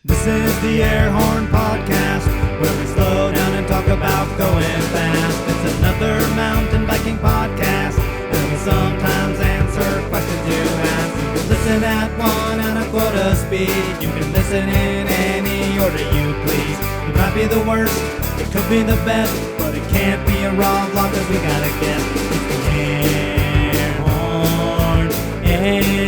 This is the AIRHORN podcast, where we slow down and talk about going fast. It's another mountain biking podcast, and we sometimes answer questions you ask. You can listen at 1.25 speed. You can listen in any order you please. It might be the worst, it could be the best, but it can't be a raw vlog, cause we got a guest. It's the AIRHORN podcast.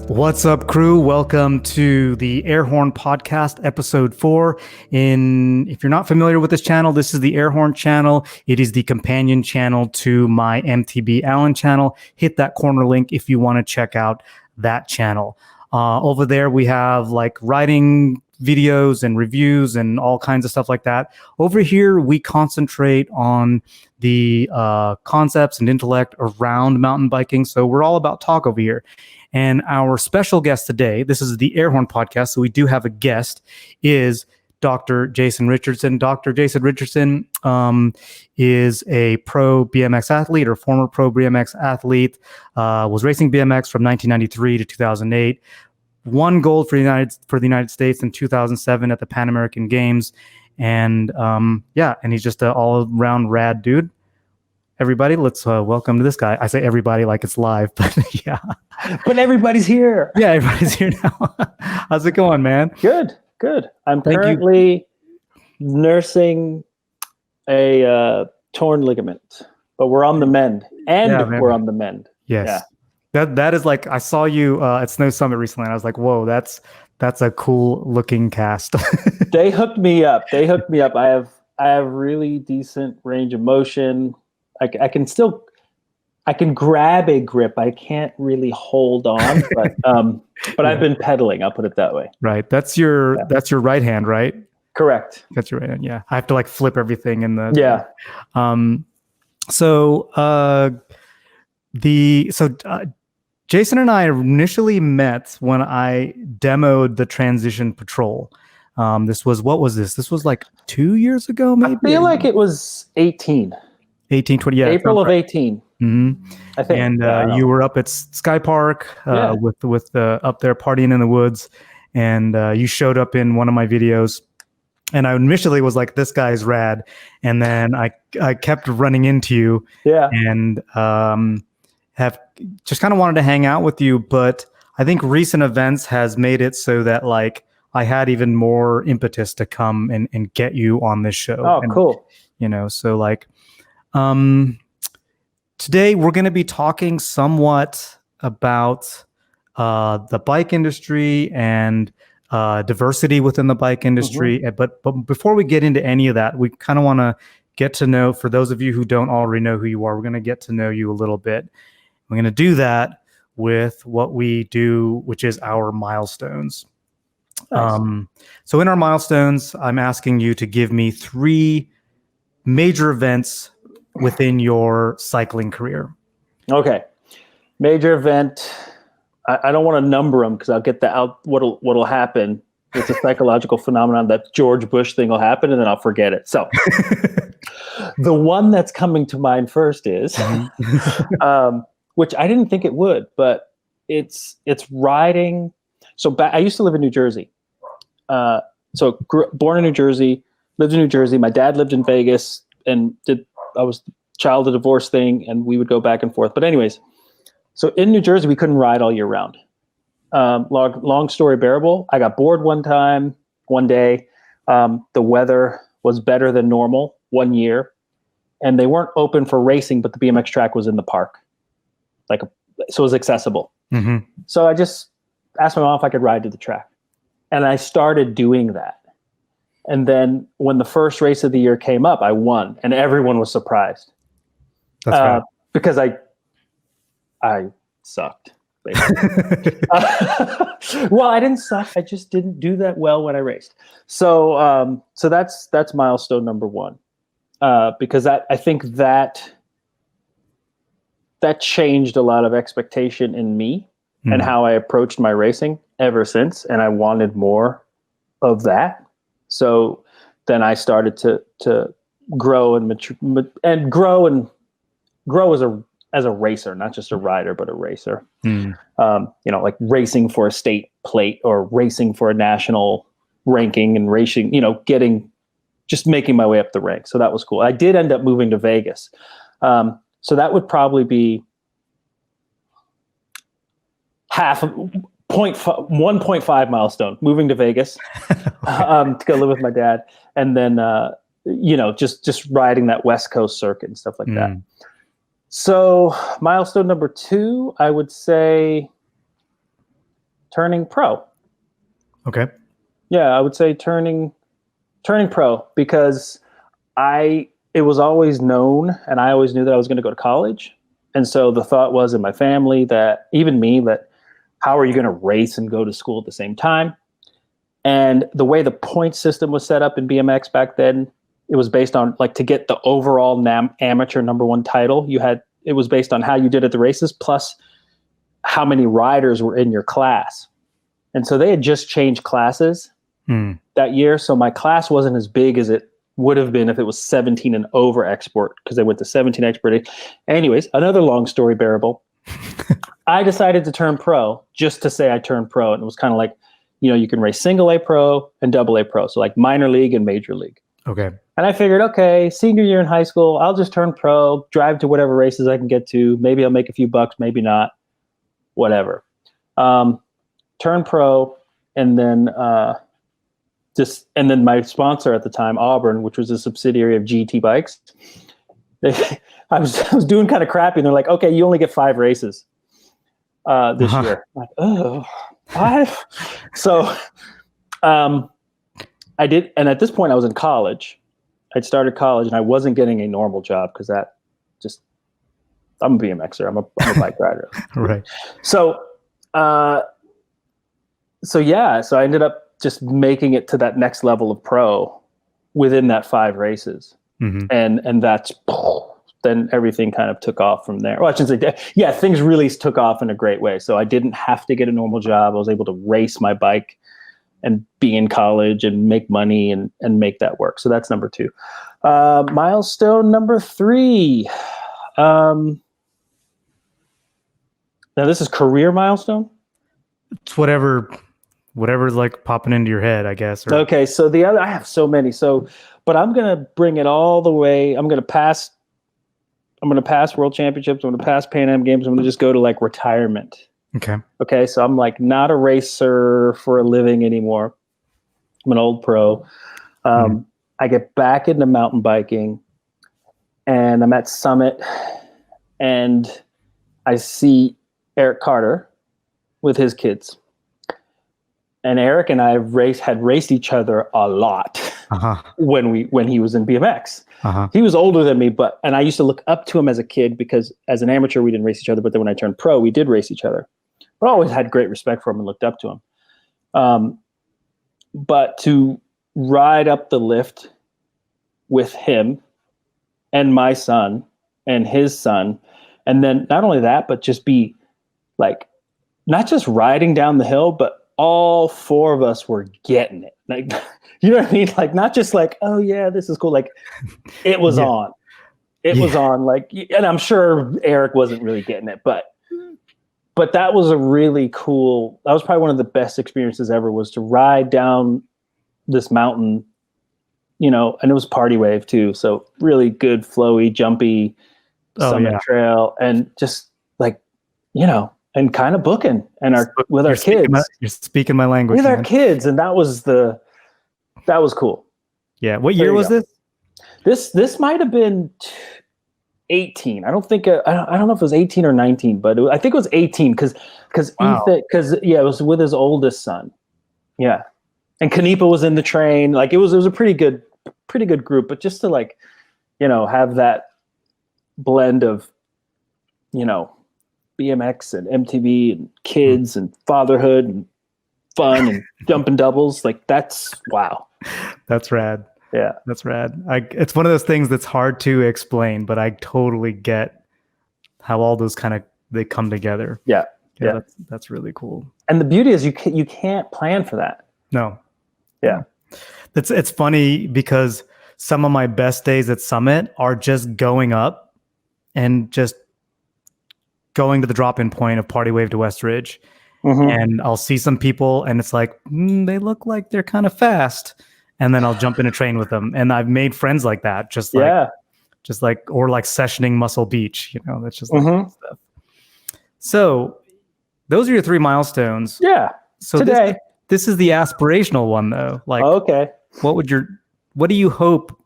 What's up, crew? Welcome to the AIRHORN podcast, episode 4. If you're not familiar with this channel, this is the AIRHORN channel. It is the companion channel to my MTB ALAN channel. Hit that corner link if you want to check out that channel. Over there, we have like riding videos and reviews and all kinds of stuff like that. Over here, we concentrate on the concepts and intellect around mountain biking. So we're all about talk over here. And our special guest today, this is the AIRHORN podcast, so we do have a guest, is Dr. Jason Richardson. Dr. Jason Richardson is a pro BMX athlete or former pro BMX athlete, was racing BMX from 1993 to 2008, won gold for the United States in 2007 at the Pan American Games. And and he's just an all-around rad dude. Everybody, let's welcome to this guy. I say everybody like it's live, but yeah. But everybody's here. Yeah, everybody's here now. How's it going, man? Good. I'm currently nursing a torn ligament, but we're on the mend. We're on the mend. Yes. Yeah. That is like, I saw you at Snow Summit recently, and I was like, whoa, that's a cool looking cast. They hooked me up. I have really decent range of motion. I can grab a grip. I can't really hold on, but I've been pedaling. I'll put it that way. Right. That's your right hand, right? Correct. That's your right hand. Yeah. I have to like flip everything in the. Yeah. Jason and I initially met when I demoed the Transition Patrol. What was this? This was like 2 years ago, maybe? I feel like it was 18. 20, yeah. April of 18. Mm-hmm. I think. And you were up at Sky Park with up there partying in the woods, and you showed up in one of my videos. And I initially was like, "This guy's rad," and then I kept running into you, and have just kind of wanted to hang out with you. But I think recent events has made it so that like I had even more impetus to come and get you on this show. Oh, cool. So like. Today we're going to be talking somewhat about the bike industry and diversity within the bike industry. Mm-hmm. But before we get into any of that, we kind of want to get to know, for those of you who don't already know who you are, we're going to get to know you a little bit. We're going to do that with what we do, which is our milestones. Nice. So in our milestones, I'm asking you to give me 3 major events within your cycling career. Okay. Major event. I don't want to number them because I'll get what'll happen. It's a psychological phenomenon that George Bush thing will happen and then I'll forget it. So the one that's coming to mind first is, which I didn't think it would, but it's riding. So I used to live in New Jersey. Born in New Jersey, lived in New Jersey. My dad lived in Vegas and I was child of divorce thing, and we would go back and forth. But anyways, so in New Jersey, we couldn't ride all year round. Long story bearable. I got bored one day. The weather was better than normal one year, and they weren't open for racing, but the BMX track was in the park, so it was accessible. Mm-hmm. So I just asked my mom if I could ride to the track, and I started doing that. And then when the first race of the year came up, I won, and everyone was surprised. That's right. Because I sucked. Well, I didn't suck. I just didn't do that well when I raced. So that's milestone number 1, because I think that changed a lot of expectation in me and how I approached my racing ever since, and I wanted more of that. So then I started to grow and mature, and grow as as a racer, not just a rider, but a racer. Mm. Like racing for a state plate or racing for a national ranking and racing, just making my way up the ranks. So that was cool. I did end up moving to Vegas. So that would probably be half of 1.5 milestone, moving to Vegas to go live with my dad. And then, just riding that West Coast circuit and stuff like that. So milestone number 2, I would say turning pro. Okay. Yeah, I would say turning pro, because it was always known, and I always knew that I was going to go to college. And so the thought was in my family, that even me, that how are you going to race and go to school at the same time? And the way the point system was set up in BMX back then, it was based on, like, to get the overall amateur number 1 title, it was based on how you did at the races plus how many riders were in your class. And so they had just changed classes that year. So my class wasn't as big as it would have been if it was 17 and over export, because they went to 17 export. Anyways, another long story bearable. I decided to turn pro just to say I turned pro. And it was kind of like, you can race single A pro and double A pro. So like minor league and major league. Okay. And I figured, okay, senior year in high school, I'll just turn pro, drive to whatever races I can get to. Maybe I'll make a few bucks, maybe not, whatever. Turn pro, and then my sponsor at the time, Auburn, which was a subsidiary of GT Bikes, I was doing kind of crappy, and they're like, okay, you only get 5 races this year. I'm like, oh, 5? So I did, and at this point I was in college. I'd started college, and I wasn't getting a normal job because I'm a BMXer. I'm a bike rider. Right. So I ended up just making it to that next level of pro within that 5 races. And that's, then everything kind of took off from there. Well, I shouldn't say, yeah, things really took off in a great way. So I didn't have to get a normal job. I was able to race my bike and be in college and make money and make that work. So that's number 2. Milestone number 3. Now this is career milestone. It's whatever's like popping into your head, I guess. Okay. So I have so many. But I'm going to bring it all the way. I'm going to pass World Championships. I'm going to pass Pan Am Games. I'm going to just go to like retirement. Okay. So I'm like not a racer for a living anymore. I'm an old pro. I get back into mountain biking, and I'm at Summit, and I see Eric Carter with his kids. And Eric and I had raced each other a lot when he was in BMX. He was older than me, and I used to look up to him as a kid, because as an amateur we didn't race each other, but then when I turned pro we did race each other. But I always had great respect for him and looked up to him. But to ride up the lift with him and my son and his son, and then not only that, but just be like, not just riding down the hill, but all 4 of us were getting it. Like, you know what I mean? Like, not just like, oh yeah, this is cool. Like, it was on. It was on. Like, and I'm sure Eric wasn't really getting it, but that was a really cool. That was probably one of the best experiences ever, was to ride down this mountain, and it was party wave too. So really good, flowy, jumpy summit trail, and just like, and kind of booking with our kids. You're speaking my language with our kids, and that was cool. Yeah. What year was this? This might have been 18. I don't think. I don't know if it was 18 or 19, but I think it was 18 because Ethan, it was with his oldest son. Yeah, and Kaneepa was in the train. Like, it was a pretty good group. But just to like, have that blend of, BMX and MTB and kids and fatherhood and fun and jumping doubles, like, that's wow. That's rad. Yeah, that's rad. It's one of those things that's hard to explain, but I totally get how all those they come together. Yeah. That's really cool. And the beauty is you can't plan for that. No. Yeah. It's funny because some of my best days at Summit are just going up and just going to the drop-in point of Party Wave to West Ridge, and I'll see some people, and it's like they look like they're kind of fast, and then I'll jump in a train with them, and I've made friends like that, just like or like sessioning Muscle Beach, you know, that's just like stuff. So those are your 3 milestones. Yeah. So today, this is the aspirational one though. Like, okay, what do you hope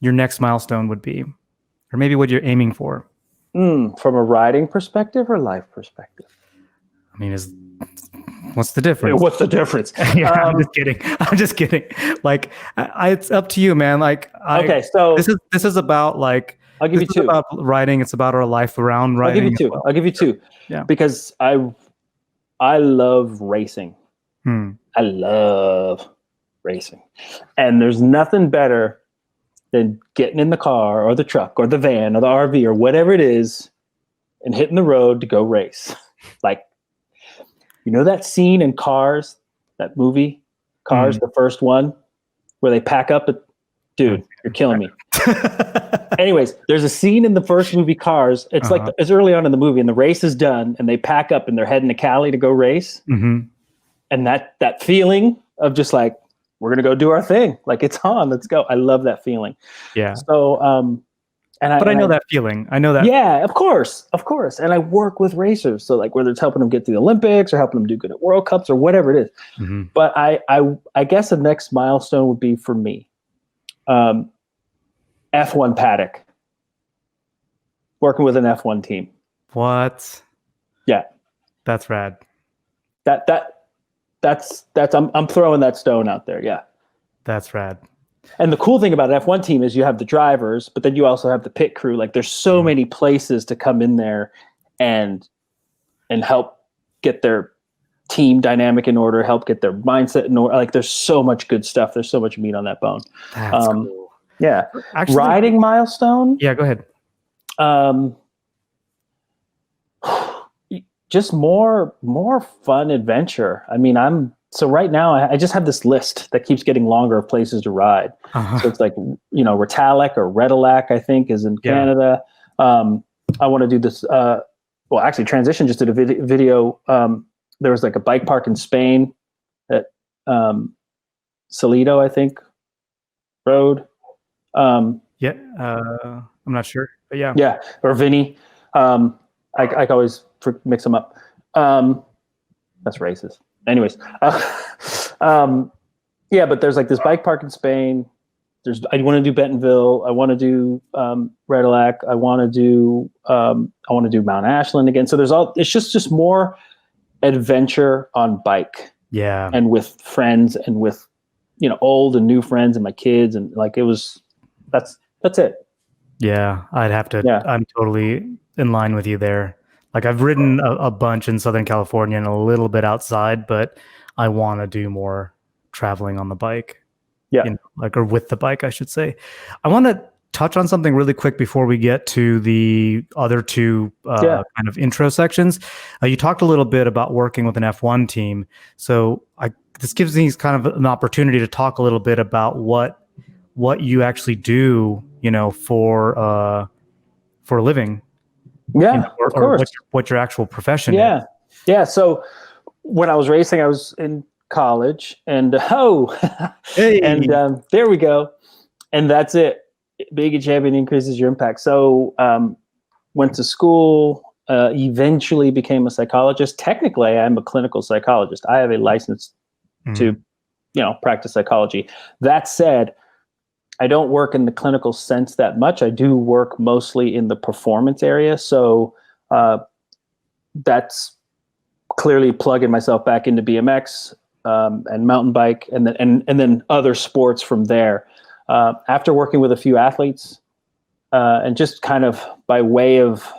your next milestone would be, or maybe what you're aiming for? From a riding perspective or life perspective? I mean, what's the difference? What's the difference? Yeah, I'm just kidding. Like, it's up to you, man. Like, okay, so this is about like, I'll give you 2. About riding. It's about our life around riding. I'll give you 2. Yeah. Because I love racing. I love racing. And there's nothing better than getting in the car or the truck or the van or the RV or whatever it is and hitting the road to go race. Like, you know that scene in Cars, that movie, Cars, the first one, where they pack up? Dude, you're killing me. Anyways, there's a scene in the first movie, Cars. It's like it's early on in the movie, and the race is done, and they pack up and they're heading to Cali to go race. And that feeling of just like, we're gonna go do our thing, like it's on, let's go. I love that feeling. Yeah. So, I know that feeling. I know that. Yeah, of course. And I work with racers, so like whether it's helping them get to the Olympics or helping them do good at World Cups or whatever it is. But I guess the next milestone would be for me. F1 paddock, working with an F1 team. What? Yeah, that's rad. That's I'm throwing that stone out there. Yeah, that's rad. And the cool thing about an F1 team is you have the drivers, but then you also have the pit crew. Like, there's so many places to come in there and help get their team dynamic in order, help get their mindset in order. Like, there's so much good stuff. There's so much meat on that bone. That's cool. Yeah. Actually, riding milestone. Yeah, go ahead. Just more fun adventure. I mean, so right now I just have this list that keeps getting longer of places to ride. So it's like, you know, Ritalac or Redalac, I think, is in Canada. I want to do this. Well, actually, Transition just did a video. There was like a bike park in Spain at Salido, I think, road. I'm not sure, but yeah. Yeah, or Vinny. I always mix them up. That's racist. Anyways, yeah, but there's like this bike park in Spain. I want to do Bentonville. I want to do Redalac. I want to do Mount Ashland again. So it's just more adventure on bike. Yeah. And with friends and with, you know, old and new friends and my kids, and like that's it. Yeah, I'd have to. Yeah. I'm totally in line with you there. Like, I've ridden a bunch in Southern California and a little bit outside, but I want to do more traveling on the bike. Yeah. You know, like, or with the bike, I should say. I want to touch on something really quick before we get to the other 2 kind of intro sections. You talked a little bit about working with an F1 team. So this gives me kind of an opportunity to talk a little bit about what you actually do, you know, for a living. Yeah, you know, of course. What your actual profession is. Yeah. So when I was racing, I was in college, and hey. And there we go. And that's it. Being a champion increases your impact. So went to school, eventually became a psychologist. Technically, I'm a clinical psychologist. I have a license to, you know, practice psychology. That said, I don't work in the clinical sense that much. I do work mostly in the performance area. So that's clearly plugging myself back into BMX and mountain bike, and then other sports from there. After working with a few athletes, and just kind of by way of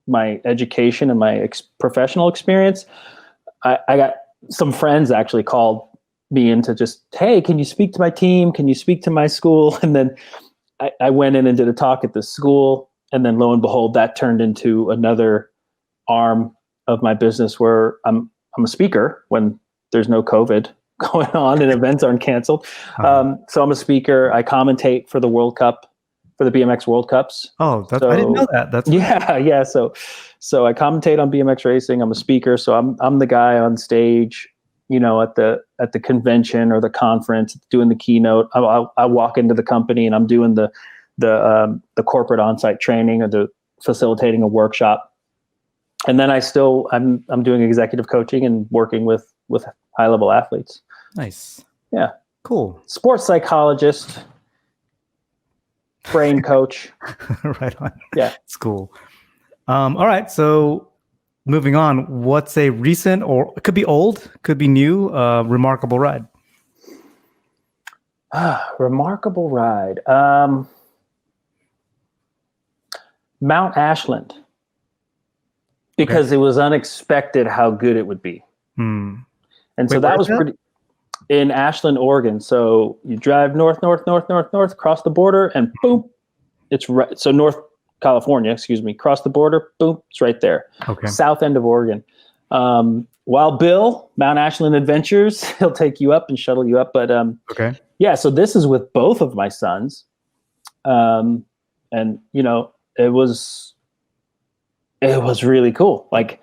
my education and my professional experience, I got some friends actually called me in to just, hey, can you speak to my team? Can you speak to my school? And then I went in and did a talk at the school, and then lo and behold, that turned into another arm of my business where I'm a speaker when there's no COVID going on and events aren't canceled. So I'm a speaker. I commentate for the World Cup for the BMX World Cups. Oh, I didn't know that. That's yeah. So I commentate on BMX racing. I'm a speaker, so I'm the guy on stage, you know, at the convention or the conference doing the keynote. I walk into the company and I'm doing the corporate on-site training or the facilitating a workshop. And then I'm doing executive coaching and working with high-level athletes. nice. Yeah. Cool. Sports psychologist, brain coach. Right on. Yeah. It's cool. All right. So moving on, what's a recent, or it could be old, could be new, remarkable ride? Remarkable ride. Mount Ashland. Because it was unexpected how good it would be. And so that was pretty in Ashland, Oregon. So you drive north, cross the border, and boom, it's right. So North California, cross the border, boom, it's right there. Okay. South end of Oregon. Wild Bill, Mount Ashland Adventures, he'll take you up and shuttle you up. But okay. Yeah, so this is with both of my sons. And you know, it was really cool. Like,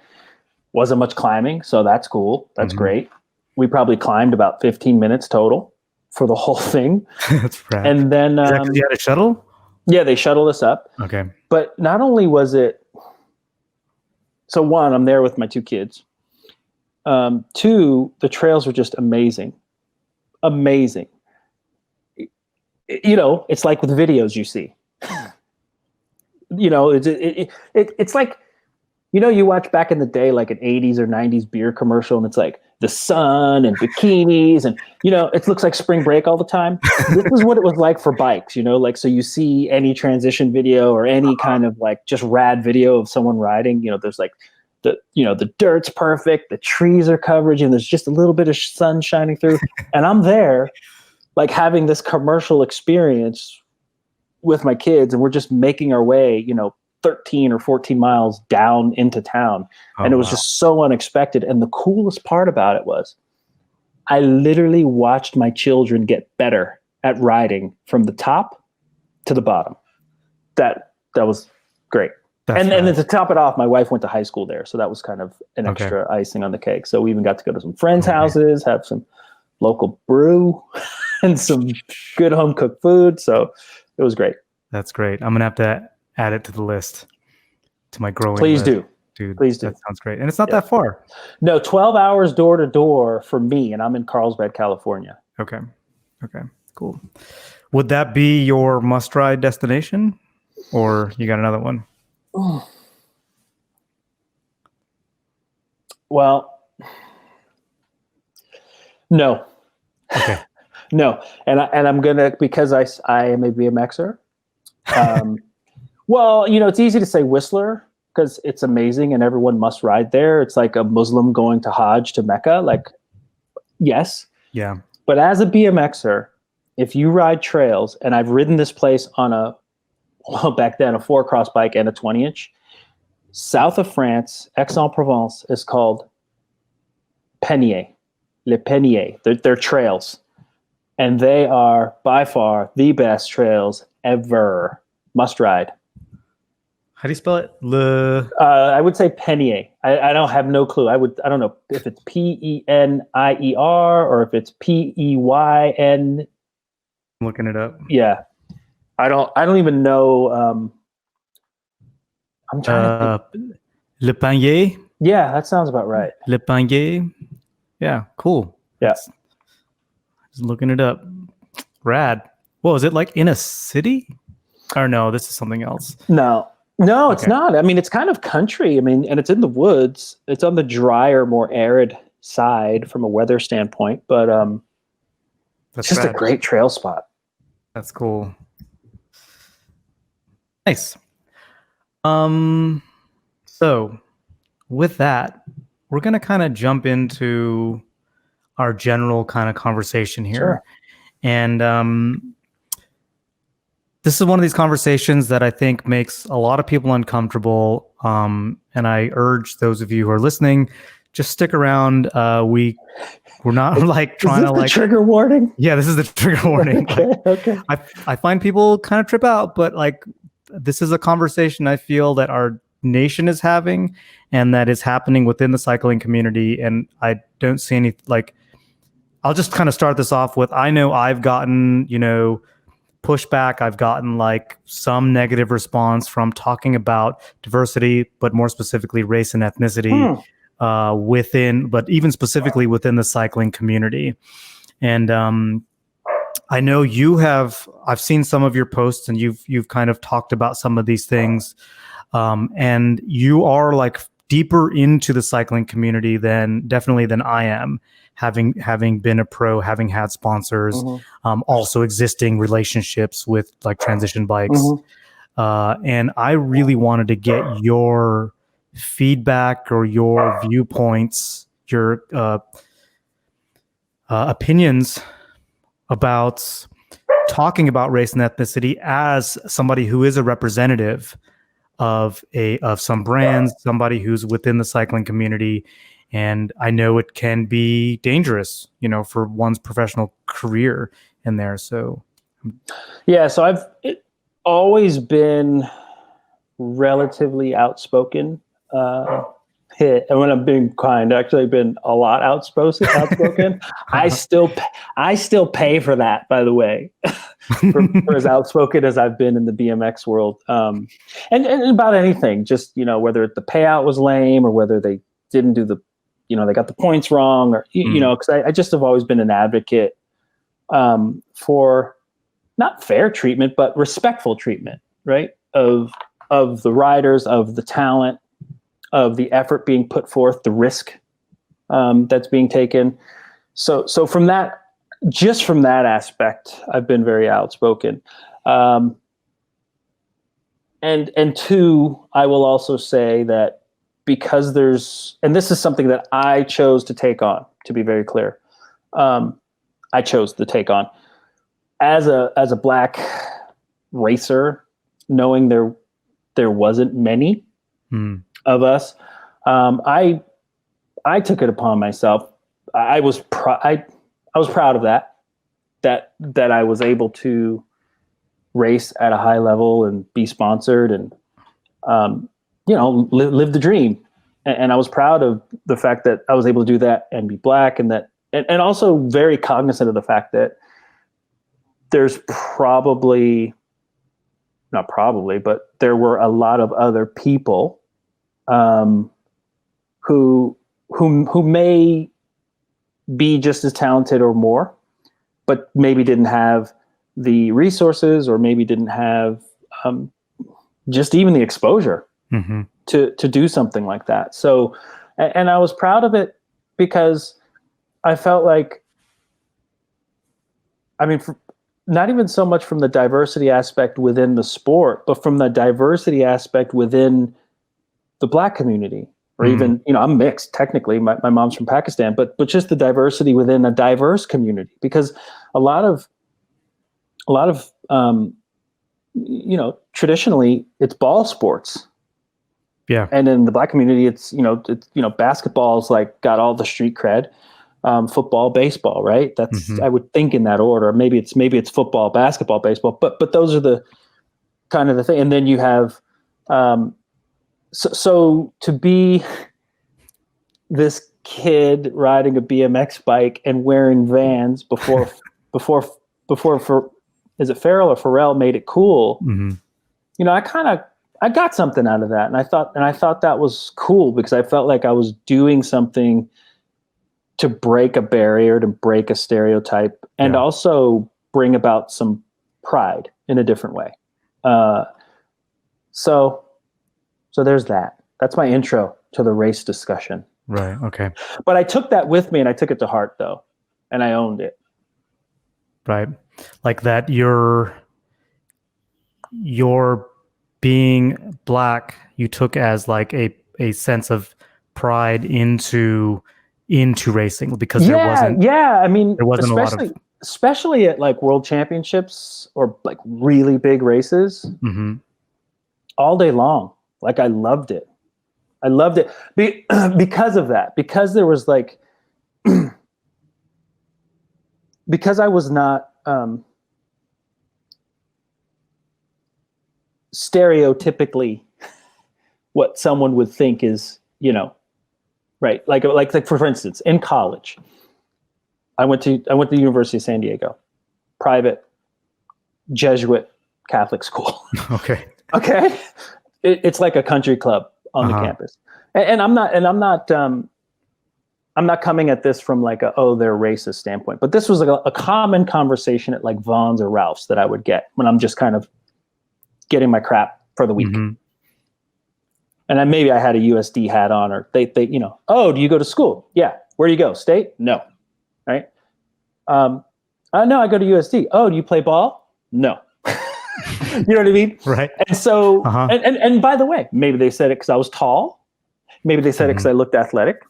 wasn't much climbing, so that's cool. That's great. We probably climbed about 15 minutes total for the whole thing. That's rad. And then is that 'cause you had a shuttle? Yeah, they shuttled us up. Okay. But not only was it, so one, I'm there with my two kids. Two, the trails were just amazing. Amazing. You know, it's like with videos you see. You know, it's like, you know, you watch back in the day, like an 80s or 90s beer commercial, and it's like the sun and bikinis, and, you know, it looks like spring break all the time. This is what it was like for bikes, you know, like, so you see any transition video or any kind of like just rad video of someone riding, you know, there's like the dirt's perfect, the trees are covered, and there's just a little bit of sun shining through. And I'm there like having this commercial experience with my kids, and we're just making our way, you know, 13 or 14 miles down into town. And it was just so unexpected. And the coolest part about it was I literally watched my children get better at riding from the top to the bottom. That was great. And then to top it off, my wife went to high school there. So that was kind of an extra icing on the cake. So we even got to go to some friends' houses, have some local brew and some good home cooked food. So it was great. That's great. I'm going to have to add it to the list, to my growing Please list. do. Dude, please do. That sounds great. And it's not that far. No, 12 hours door to door for me, and I'm in Carlsbad, California. Okay, cool. Would that be your must-ride destination, or you got another one? Well, no. Okay. No, and I'm gonna, because I am a BMXer. Well, you know, it's easy to say Whistler because it's amazing and everyone must ride there. It's like a Muslim going to Hajj to Mecca. Like, yes. Yeah. But as a BMXer, if you ride trails, and I've ridden this place on back then, a 4-cross bike and a 20-inch, south of France, Aix-en-Provence, is called Penier, Le Penier. They're trails. And they are by far the best trails ever. Must ride. How do you spell it? I would say Penier. I don't have no clue. I don't know if it's Penier or if it's Peyn. I'm looking it up. Yeah. I don't even know. I'm trying to think. Le Panier. Yeah, that sounds about right. Le Panier. Yeah, cool. Yeah. Just looking it up. Rad. Well, is it like in a city? Or no, this is something else. No, it's not. I mean, it's kind of country. I mean, and it's in the woods. It's on the drier, more arid side from a weather standpoint, but it's just a great trail spot. That's cool. Nice. So with that, we're going to kind of jump into our general kind of conversation here. Sure. And this is one of these conversations that I think makes a lot of people uncomfortable. And I urge those of you who are listening just stick around. We're not like trying Is this to the like trigger warning? Yeah, this is the trigger warning. Okay, okay. I find people kind of trip out, but like this is a conversation I feel that our nation is having and that is happening within the cycling community. And I don't see any like, I'll just kind of start this off with, I know I've gotten, pushback. I've gotten like some negative response from talking about diversity, but more specifically race and ethnicity within, but even specifically within the cycling community. And I know I've seen some of your posts and you've kind of talked about some of these things. And you are like deeper into the cycling community than I am, having been a pro, having had sponsors, also existing relationships with like transition bikes. And I really wanted to get your feedback or your viewpoints, your opinions about talking about race and ethnicity as somebody who is a representative of some brands, somebody who's within the cycling community. And I know it can be dangerous, for one's professional career in there. So yeah, so I've always been relatively outspoken. And when I'm being kind, actually been a lot outspoken. I still pay for that, by the way, for as outspoken as I've been in the BMX world. And about anything, just, whether the payout was lame or whether they didn't do they got the points wrong or, because I just have always been an advocate for not fair treatment, but respectful treatment, right? Of the riders, of the talent, of the effort being put forth, the risk that's being taken. So from that aspect, I've been very outspoken. And two, I will also say that because and this is something that I chose to take on, to be very clear. I chose to take on as a Black racer, knowing there wasn't many of us. I took it upon myself. I was proud of that I was able to race at a high level and be sponsored and live the dream. And I was proud of the fact that I was able to do that and be Black, and also very cognizant of the fact that there's but there were a lot of other people who may be just as talented or more, but maybe didn't have the resources or maybe didn't have just even the exposure to do something like that. So, and I was proud of it because I felt like, not even so much from the diversity aspect within the sport, but from the diversity aspect within the Black community, or even, I'm mixed technically. My mom's from Pakistan, but just the diversity within a diverse community, because a lot of traditionally it's ball sports. Yeah. And in the Black community, it's basketball's like got all the street cred. Football, baseball, right? That's I would think in that order. Maybe it's football, basketball, baseball, but those are the kind of the thing. And then you have so to be this kid riding a BMX bike and wearing Vans before is it Farrell or Pharrell made it cool? I got something out of that, and I thought that was cool because I felt like I was doing something to break a barrier, to break a stereotype, and also bring about some pride in a different way. So there's that. That's my intro to the race discussion. Right. Okay. But I took that with me and I took it to heart though. And I owned it. Right. Like that you're being Black, you took as like a sense of pride into racing because there wasn't a lot of, especially at like world championships or like really big races all day long. Like I loved it. I loved it because of that, because there was like, because I was not stereotypically what someone would think is, right. Like for instance, in college, I went to the University of San Diego, private Jesuit Catholic school. Okay. Okay. It's like a country club on the campus. And I'm not coming at this from like they're racist standpoint, but this was like a common conversation at like Vaughn's or Ralph's that I would get when I'm just kind of getting my crap for the week. Mm-hmm. And then maybe I had a USD hat on, or they, oh, do you go to school? Yeah. Where do you go? State? No. Right. No, I go to USD. Oh, do you play ball? No. You know what I mean? Right. And so, and by the way, maybe they said it because I was tall. Maybe they said it because I looked athletic.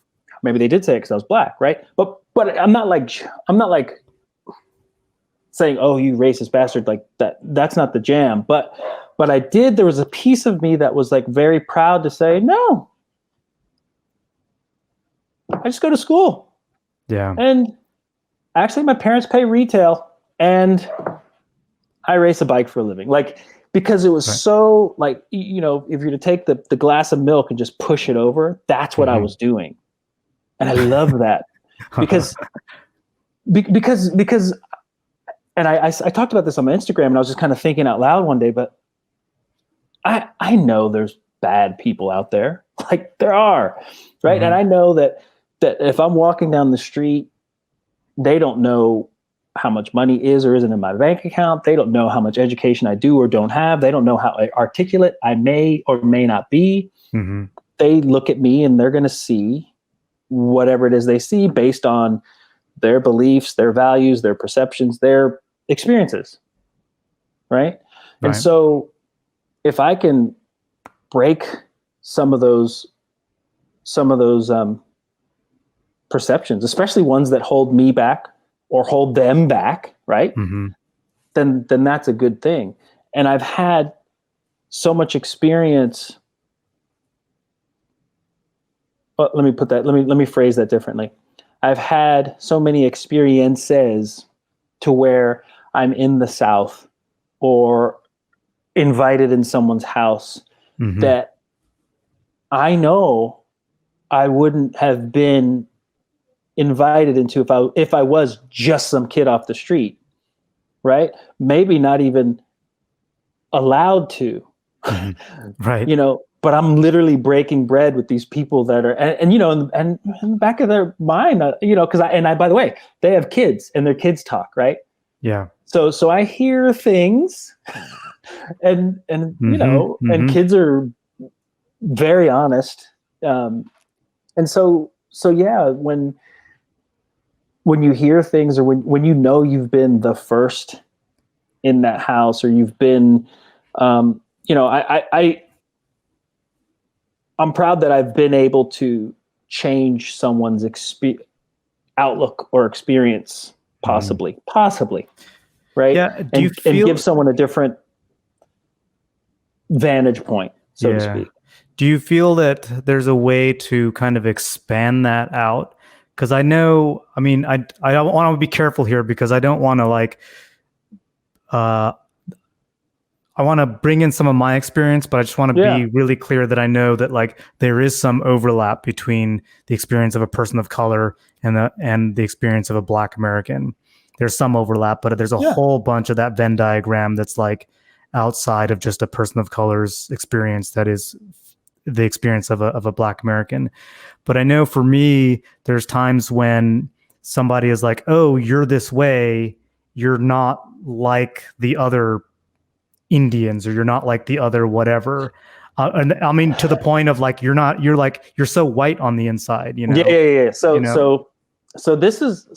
Maybe they did say it because I was black. Right. But I'm not like saying, oh, you racist bastard, like that. That's not the jam. But there was a piece of me that was like very proud to say, no, I just go to school. Yeah. And actually my parents pay retail and I race a bike for a living. Like, because it was so like, if you're to take the glass of milk and just push it over, that's what I was doing. And I love that because, and I talked about this on my Instagram and I was just kind of thinking out loud one day, but I know there's bad people out there. Like there are, right? And I know that if I'm walking down the street, they don't know how much money is or isn't in my bank account. They don't know how much education I do or don't have. They don't know how articulate I may or may not be. Mm-hmm. They look at me and they're going to see whatever it is they see based on their beliefs, their values, their perceptions, their experiences. Right? And so if I can break some of those perceptions, especially ones that hold me back or hold them back, right? Mm-hmm. Then that's a good thing. And I've had so much experience. Well, let me phrase that differently. I've had so many experiences to where I'm in the South or invited in someone's house that I know I wouldn't have been invited into if I was just some kid off the street, right? Maybe not even allowed to, right? But I'm literally breaking bread with these people that are, and in the back of their mind, because I by the way, they have kids and their kids talk, right? Yeah. So I hear things, and and kids are very honest, and so yeah, when you hear things or when you've been the first in that house or you've been, I'm proud that I've been able to change someone's outlook or experience, possibly, right? Yeah. And give someone a different vantage point, so to speak. Do you feel that there's a way to kind of expand that out? Because I know, I want to be careful here because I don't want to I want to bring in some of my experience, but I just want to be really clear that I know that there is some overlap between the experience of a person of color and the experience of a Black American. There's some overlap, but there's a whole bunch of that Venn diagram that's outside of just a person of color's experience that is the experience of a Black American. But I know for me, there's times when somebody is like, oh, you're this way, you're not like the other Indians, or you're not like the other whatever. And I mean, to the point of you're so white on the inside, Yeah. So this is,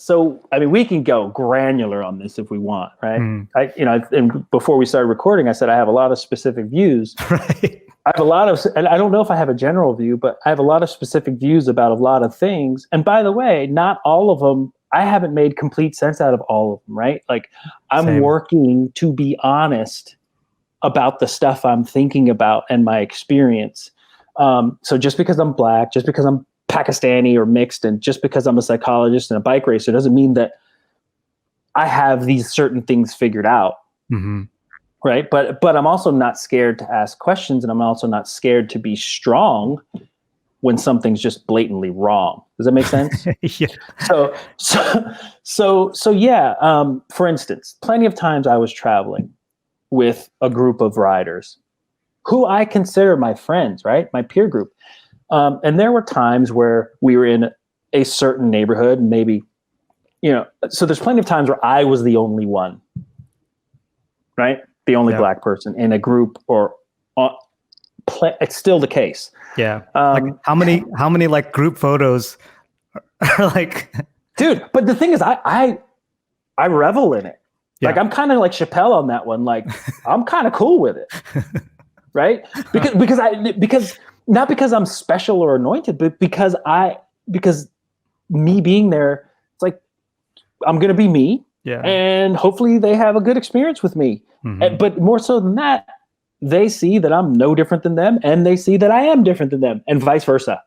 we can go granular on this if we want, right? And before we started recording, I said I have a lot of specific views. Right. I have and I don't know if I have a general view, but I have a lot of specific views about a lot of things. And by the way, not all of them, I haven't made complete sense out of all of them, right? I'm working to be honest about the stuff I'm thinking about and my experience. So just because I'm black, just because I'm Pakistani or mixed, and just because I'm a psychologist and a bike racer doesn't mean that I have these certain things figured out. Mm-hmm. Right. But I'm also not scared to ask questions, and I'm also not scared to be strong when something's just blatantly wrong. Does that make sense? Yeah. So yeah. For instance, plenty of times I was traveling with a group of riders who I consider my friends, right? My peer group. And there were times where we were in a certain neighborhood, maybe, so there's plenty of times where I was the only one, right? The only black person in a group, or it's still the case. Yeah. Like how many like group photos are like, dude, but the thing is, I revel in it. Yeah. Like, I'm kind of like Chappelle on that one. Like, I'm kind of cool with it. Right. Because not because I'm special or anointed, but because me being there, it's like, I'm going to be me. Yeah. And hopefully they have a good experience with me. Mm-hmm. But more so than that, they see that I'm no different than them, and they see that I am different than them, and vice versa.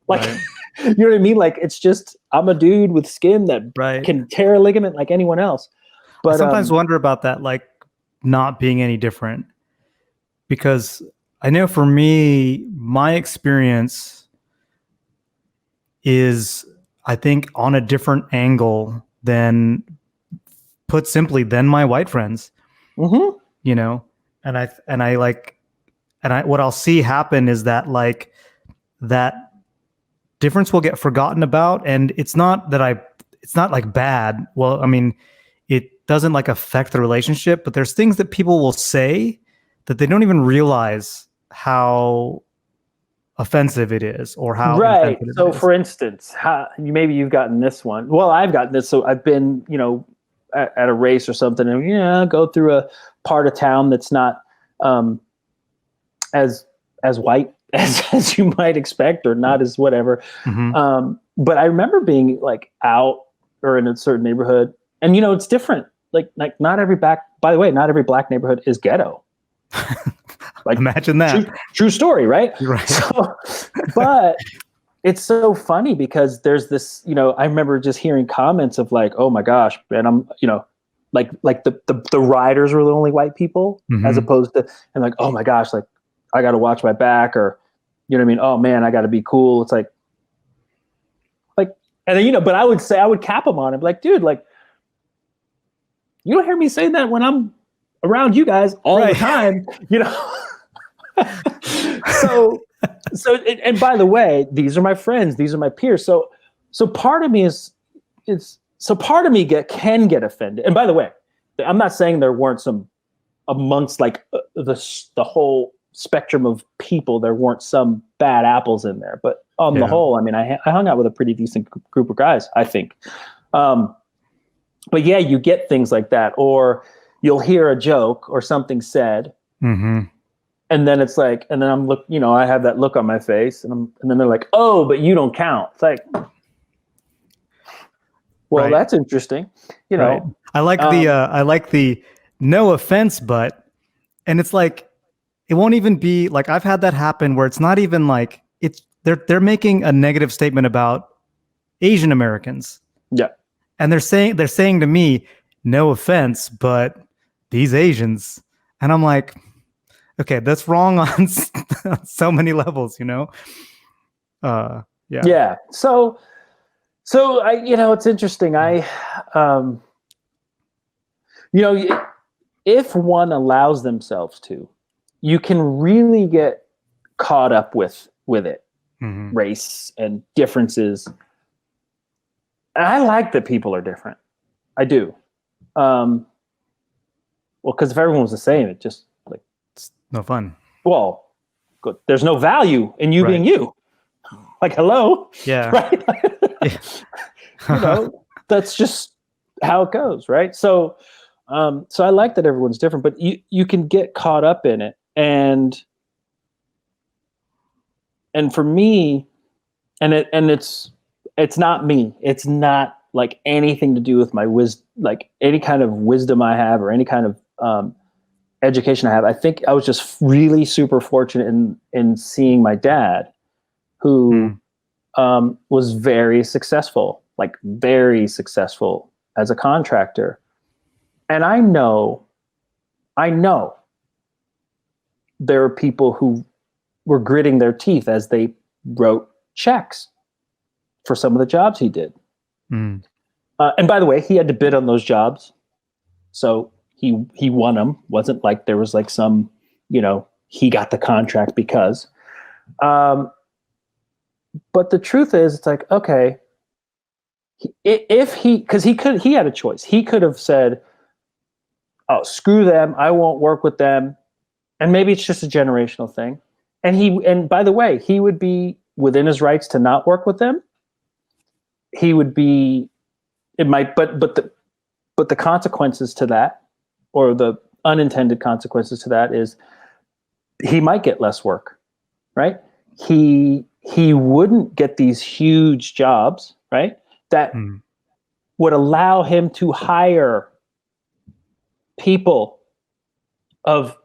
Like, right. You know what I mean? Like, it's just, I'm a dude with skin that can tear a ligament like anyone else. But I sometimes wonder about that, like not being any different, because I know for me, my experience is, I think, on a different angle than, put simply, than my white friends. Mm-hmm. What I'll see happen is that, like, that difference will get forgotten about, and it's not like bad. Well, I mean, it doesn't like affect the relationship, but there's things that people will say that they don't even realize how offensive it is, or how right. So, it is. for instance, maybe you've gotten this one. Well, I've gotten this. So I've been, at a race or something, and go through a part of town that's not as white as you might expect, or not as whatever. Mm-hmm. But I remember being like out or in a certain neighborhood, and it's different. Like not every black neighborhood is ghetto. Like, imagine that. True story, right? Right. So, but it's so funny because there's this, I remember just hearing comments of like, oh my gosh, man, I'm, like the riders were the only white people, Mm-hmm. as opposed to, and like, oh my gosh, like I got to watch my back, or, you know what I mean? Oh man, I got to be cool. It's like, and then, but I would cap them on it. Like, dude, like, you don't hear me say that when I'm around you guys all the time, So, and by the way, these are my friends, these are my peers. So part of me can get offended. And by the way, I'm not saying there weren't some amongst like the whole spectrum of people, there weren't some bad apples in there, but on the whole, I mean, I hung out with a pretty decent group of guys, I think. But yeah, you get things like that, or you'll hear a joke or something said. Mm-hmm. And then it's like, and then I have that look on my face, and then they're like, oh, but you don't count. It's like, well, that's interesting. Right. I like the no offense, but, and it's like, it won't even be like, I've had that happen where it's not even like, they're making a negative statement about Asian Americans. Yeah. And they're saying to me, no offense, but these Asians. And I'm like, okay, that's wrong on so many levels, Yeah. Yeah. So I, it's interesting. If one allows themselves to, you can really get caught up with it, mm-hmm. race and differences. And I like that people are different. I do. Well, because if everyone was the same, it just like, it's no fun. Well, good. There's no value in you being you. Like, hello. Yeah. Right. That's just how it goes. Right. So I like that everyone's different, but you can get caught up in it. And for me, and it's not me. It's not like anything to do with my wisdom, like any kind of wisdom I have, or any kind of education I have. I think I was just really super fortunate in seeing my dad, who was very successful, like very successful as a contractor. And I know there are people who were gritting their teeth as they wrote checks for some of the jobs he did. And by the way, he had to bid on those jobs. So he won them. Wasn't like there was like some, he got the contract because. But the truth is, it's like, okay, because he had a choice. He could have said, oh, screw them, I won't work with them. And maybe it's just a generational thing. And by the way, he would be within his rights to not work with them. He would be, it might, but the consequences to that, or the unintended consequences to that, is he might get less work, right? He wouldn't get these huge jobs, right? That would allow him to hire people of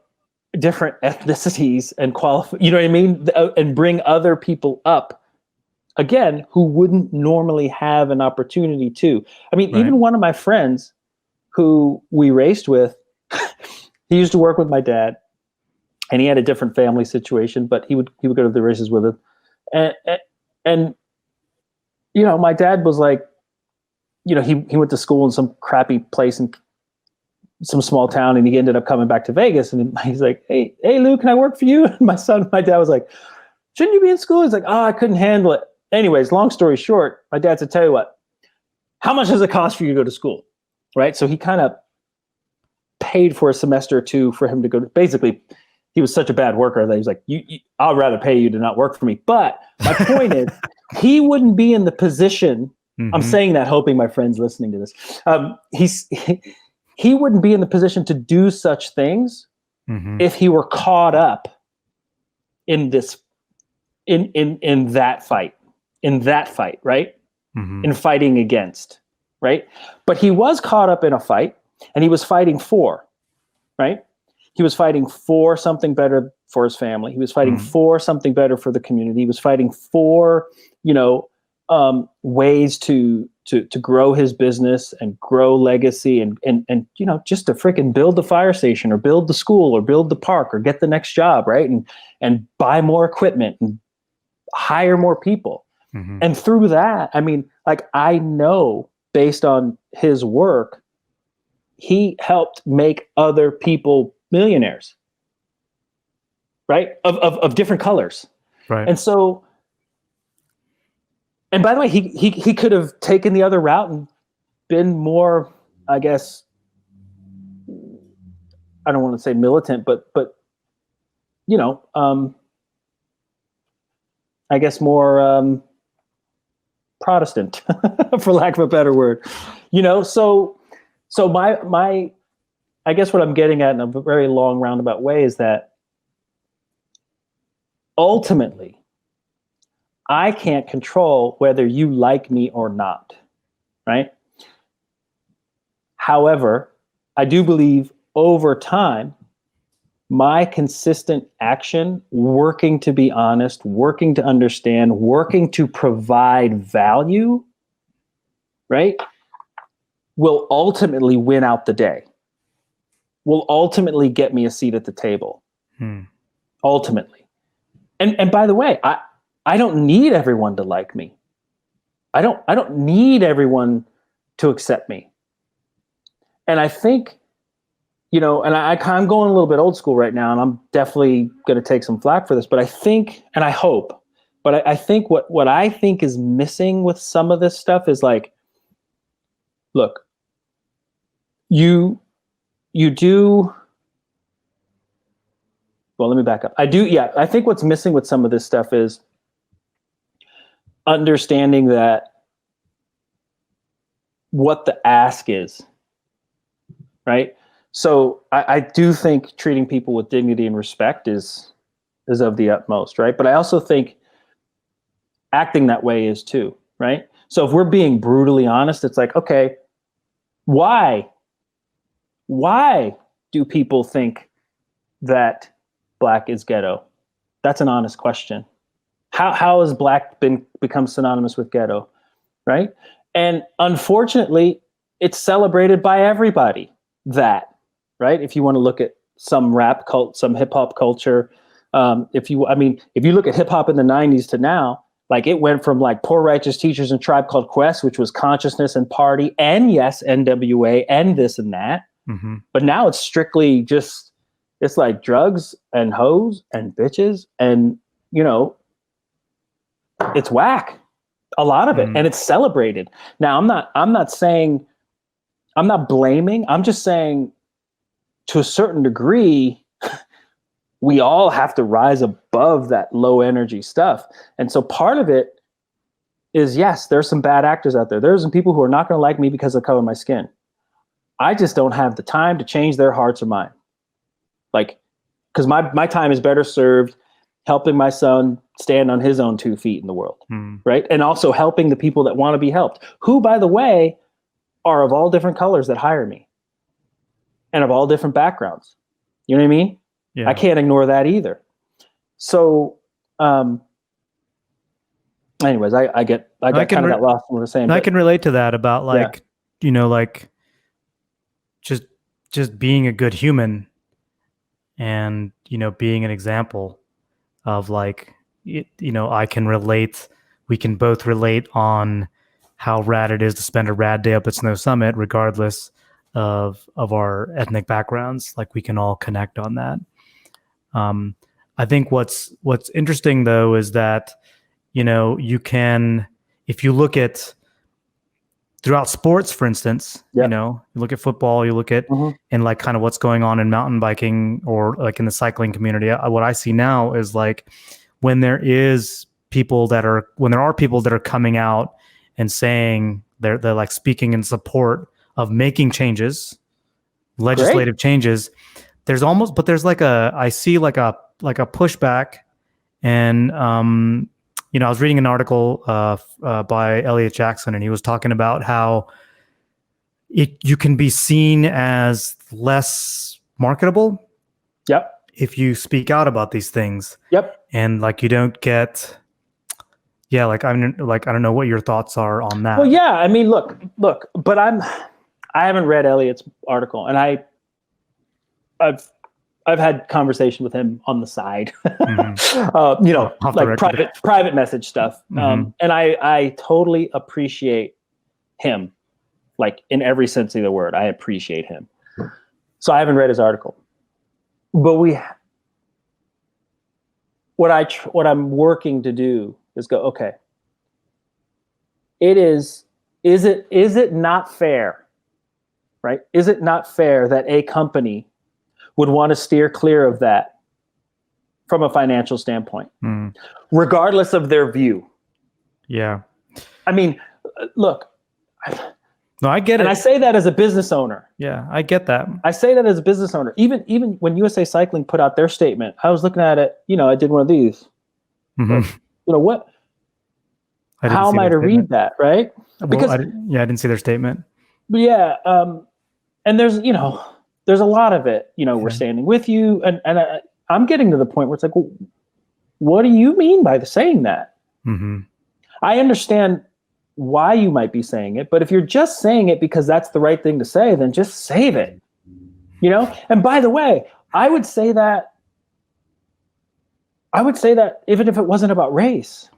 different ethnicities and qualify, you know what I mean? And bring other people up, again, who wouldn't normally have an opportunity to. I mean, even one of my friends who we raced with, he used to work with my dad, and he had a different family situation, but he would go to the races with him. And my dad was like, he went to school in some crappy place in some small town, and he ended up coming back to Vegas, and he's like, hey Lou, can I work for you? And my dad was like, shouldn't you be in school? He's like, oh, I couldn't handle it. Anyways, long story short, my dad said, tell you what, how much does it cost for you to go to school? Right? So he kind of paid for a semester or two for him to go to, basically, he was such a bad worker that he's like, I'll rather pay you to not work for me. But my point is, he wouldn't be in the position, I'm saying that hoping my friend's listening to this. He wouldn't be in the position to do such things if he were caught up in this, in that fight, right? In fighting against, right? But he was caught up in a fight, and he was fighting for, right? He was fighting for something better for his family. He was fighting for something better for the community. He was fighting for, ways to grow his business and grow legacy and just to freaking build the fire station or build the school or build the park or get the next job, right? And buy more equipment and hire more people. And through that, I mean, like, I know based on his work, he helped make other people millionaires, right? Of different colors. Right. And so, and by the way, he could have taken the other route and been more, I guess, I don't want to say militant, but I guess more Protestant, for lack of a better word. So my I guess what I'm getting at in a very long roundabout way is that ultimately, I can't control whether you like me or not, right? However, I do believe over time, my consistent action, working to be honest, working to understand, working to provide value, right, will ultimately win out the day, will ultimately get me a seat at the table, ultimately. And by the way, I don't need everyone to like me. I don't need everyone to accept me. And I think, and I'm going a little bit old school right now, and I'm definitely going to take some flack for this, but I think, and I hope, but I think what I think is missing with some of this stuff is like, look, you do, well, let me back up. I think what's missing with some of this stuff is understanding that what the ask is, right? So I do think treating people with dignity and respect is of the utmost, right? But I also think acting that way is too, right? So if we're being brutally honest, it's like, okay, why do people think that Black is ghetto? That's an honest question. How has Black become synonymous with ghetto, right? And unfortunately, it's celebrated by everybody, that, right? If you want to look at some rap cult, some hip hop culture, if you look at hip hop in the 90s to now, like it went from like Poor Righteous Teachers and Tribe Called Quest, which was consciousness and party, and yes, NWA and this and that. Mm-hmm. But now it's strictly just, it's like drugs and hoes and bitches, and it's whack, a lot of it, and it's celebrated. Now I'm not saying, I'm not blaming. I'm just saying, to a certain degree, we all have to rise above that low energy stuff. And so part of it is, yes, there's some bad actors out there. There's some people who are not going to like me because I color my skin. I just don't have the time to change their hearts or mine. Like, because my time is better served helping my son stand on his own 2 feet in the world, right? And also helping the people that want to be helped, who, by the way, are of all different colors that hire me and of all different backgrounds. You know what I mean? Yeah. I can't ignore that either. So, anyways, I got kind of got lost in what I was saying. I can relate to that about like, like just being a good human and, being an example of like, I can relate, we can both relate on how rad it is to spend a rad day up at Snow Summit, regardless of our ethnic backgrounds. Like we can all connect on that. I think what's interesting though is that, you can, if you look at throughout sports, for instance, you look at football, you look at and like kind of what's going on in mountain biking or like in the cycling community. What I see now is like when there are people that are coming out and saying they're like speaking in support of making changes, legislative changes. There's I see like a pushback, and I was reading an article by Elliot Jackson, and he was talking about how you can be seen as less marketable. Yep. If you speak out about these things. Yep. And like you don't get. Yeah, I don't know what your thoughts are on that. Well, yeah, I mean, look, but I haven't read Elliot's article, and I've had conversation with him on the side, like private message stuff. And I totally appreciate him, like in every sense of the word. I appreciate him. So I haven't read his article, but what I'm working to do is go, okay, is it not fair, right? Is it not fair that a company would want to steer clear of that from a financial standpoint, regardless of their view? Yeah. I mean, look. No, I get it. And I say that as a business owner. Yeah, I get that. I say that as a business owner. Even when USA Cycling put out their statement, I was looking at it, I did one of these. Like, what? How am I to read that, right? Because I didn't see their statement. Yeah, and there's a lot of it. We're standing with you, and I'm getting to the point where it's like, well, what do you mean by saying that? I understand why you might be saying it, but if you're just saying it because that's the right thing to say, then just save it. And by the way, I would say that even if it wasn't about race.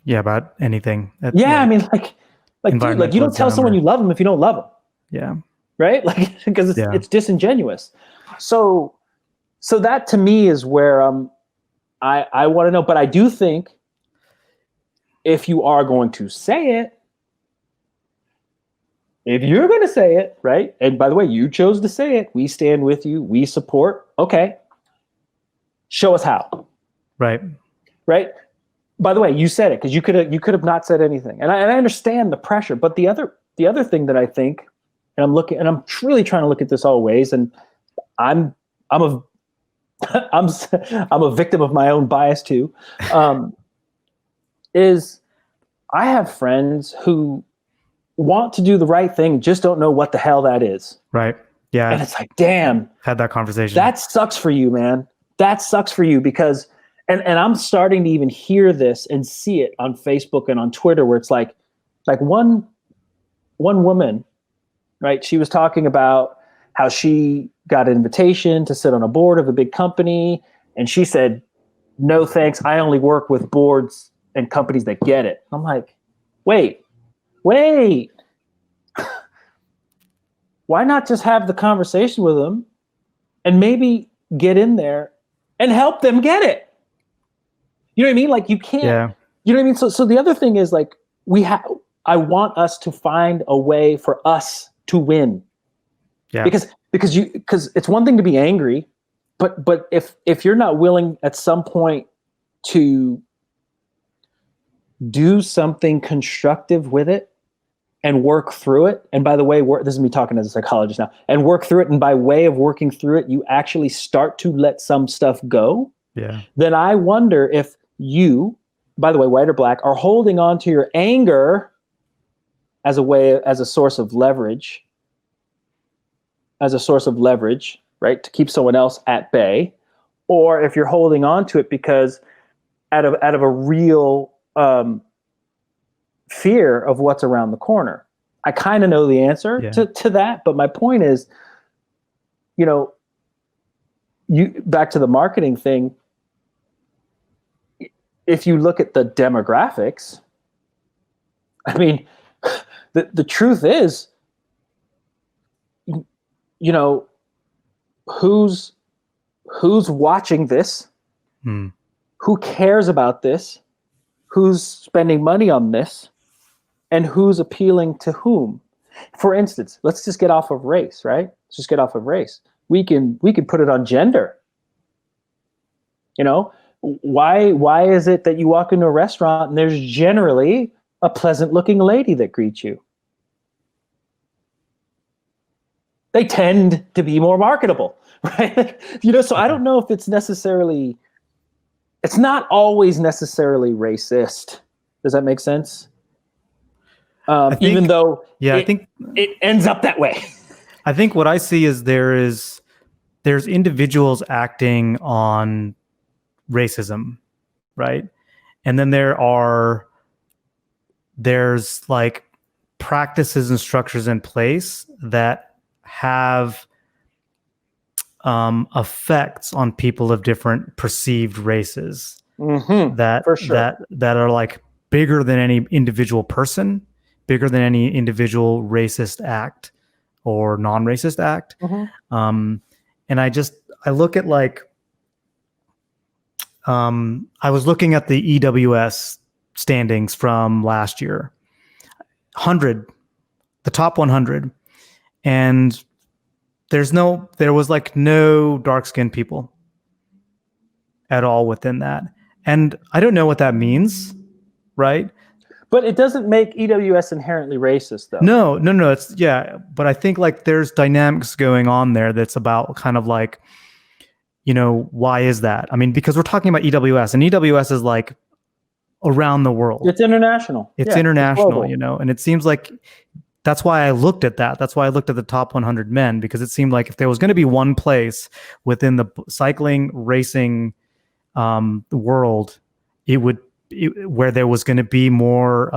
Yeah, about anything. I mean, dude, you don't tell someone you love them if you don't love them. Yeah. Right? Like, because it's disingenuous. So that to me is where I want to know. But I do think if you are going to say it, if you're going to say it, right? And by the way, you chose to say it. We stand with you. We support. Okay. Show us how. Right. Right. By the way, you said it because you could have not said anything, and I understand the pressure. But the other thing that I think, and I'm really trying to look at this all ways, and I'm a victim of my own bias too. Is I have friends who want to do the right thing, just don't know what the hell that is. Right. Yeah. And it's like, damn, Had that conversation. that sucks for you, man. That sucks for you because, and I'm starting to even hear this and see it on Facebook and on Twitter where it's like one woman, right? She was talking about how she got an invitation to sit on a board of a big company. And she said, no, thanks. I only work with boards and companies that get it. I'm like, wait. Why not just have the conversation with them and maybe get in there and help them get it? You know what I mean? Like you can't, you know what I mean? So the other thing is like, I want us to find a way for us to win. Yeah. Because it's one thing to be angry, but if you're not willing at some point to do something constructive with it and work through it, and by the way, this is me talking as a psychologist now, and work through it, and by way of working through it, you actually start to let some stuff go. Yeah. Then I wonder if you, by the way, white or black, are holding on to your anger as a source of leverage, right, to keep someone else at bay, or if you're holding on to it because out of a real fear of what's around the corner. I kind of know the answer to that, but my point is, back to the marketing thing, if you look at the demographics, I mean, the truth is, who's watching this? Who cares about this? Who's spending money on this? And who's appealing to whom? For instance, let's just get off of race, right? Let's just get off of race. We can put it on gender. Why is it that you walk into a restaurant and there's generally a pleasant looking lady that greets you? They tend to be more marketable, right? So I don't know if it's not always necessarily racist. Does that make sense? Even though I think it ends up that way. I think what I see is there's individuals acting on racism, right? And then there's like practices and structures in place that have effects on people of different perceived races that are like bigger than any individual person, bigger than any individual racist act or non-racist act. And I look at like, I was looking at the EWS standings from last year, the top 100, and there was like no dark-skinned people at all within that. And I don't know what that means, right? But it doesn't make EWS inherently racist, though. No. But I think like there's dynamics going on there that's about kind of like, why is that? I mean, because we're talking about EWS, and EWS is like around the world. It's international. It's international, and it seems like that's why I looked at that. That's why I looked at the top 100 men, because it seemed like if there was going to be one place within the cycling, racing world, where there was going to be more,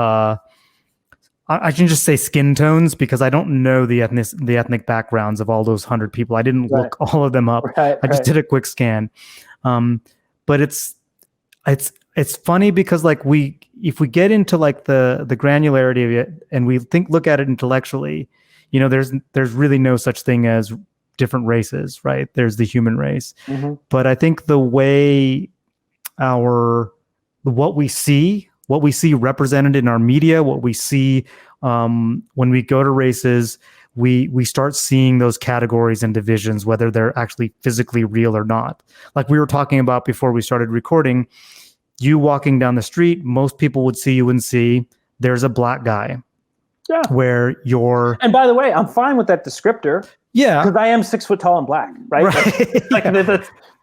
I can just say skin tones, because I don't know the ethnic backgrounds of all those 100 people. I didn't look all of them up. I just did a quick scan. But it's funny because like if we get into like the granularity of it and we look at it intellectually, there's really no such thing as different races, right? There's the human race. But I think the way what we see represented in our media, what we see when we go to races, we start seeing those categories and divisions, whether they're actually physically real or not. Like we were talking about before we started recording, you walking down the street, most people would see you and see there's a black guy. Yeah. And by the way, I'm fine with that descriptor. Yeah. Because I am 6 foot tall and black, right?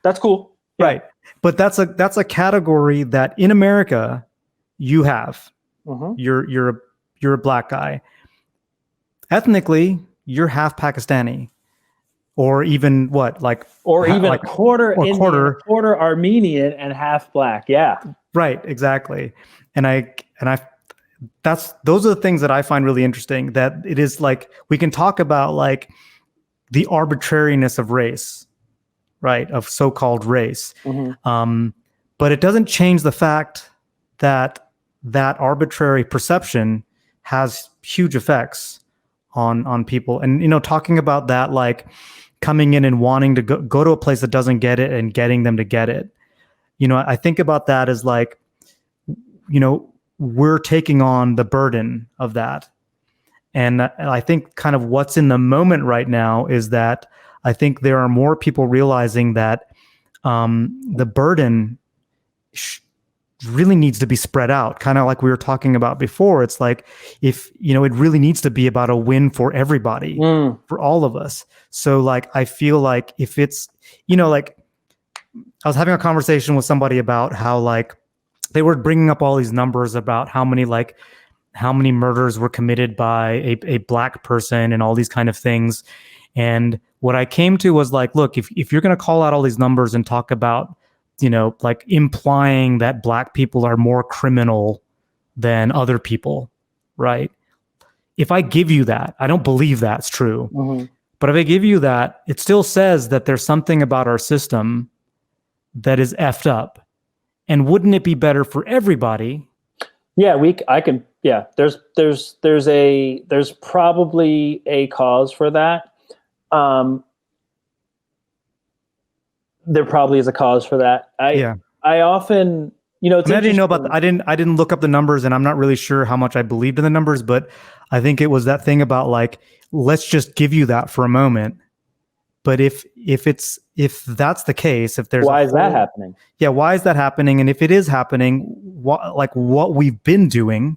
That's cool. Yeah. Right. But that's a category that in America you have. You're a black guy. Ethnically, you're half Pakistani. or even what, like, or even like a quarter or Indian, quarter. a quarter Armenian, and half black. Yeah. Right, exactly. And I those are the things that I find really interesting, that it is like we can talk about like the arbitrariness of race, right? Of so-called race. But it doesn't change the fact that that arbitrary perception has huge effects on people. And, you know, talking about that, like coming in and wanting to go to a place that doesn't get it and getting them to get it. You know, I think about that as like, you know, we're taking on the burden of that. And I think kind of what's in the moment right now is that I think there are more people realizing that the burden really needs to be spread out, kind of like we were talking about before. It's like, if, you know, it really needs to be about a win for everybody, for all of us. So like, I feel like if it's, you know, like I was having a conversation with somebody about how like they were bringing up all these numbers about how many murders were committed by a black person and all these kind of things. And what I came to was like, look, if you're going to call out all these numbers and talk about, you know, like implying that black people are more criminal than other people, right? If I give you that, I don't believe that's true. But if I give you that, it still says that there's something about our system that is effed up. And wouldn't it be better for everybody? Yeah, there's probably a cause for that. There probably is a cause for that. I often, you know, I didn't know about I didn't look up the numbers, and I'm not really sure how much I believed in the numbers, but I think it was that thing about like, let's just give you that for a moment. But if that's the case, if there's why is that happening? Yeah, why is that happening? And if it is happening, what we've been doing,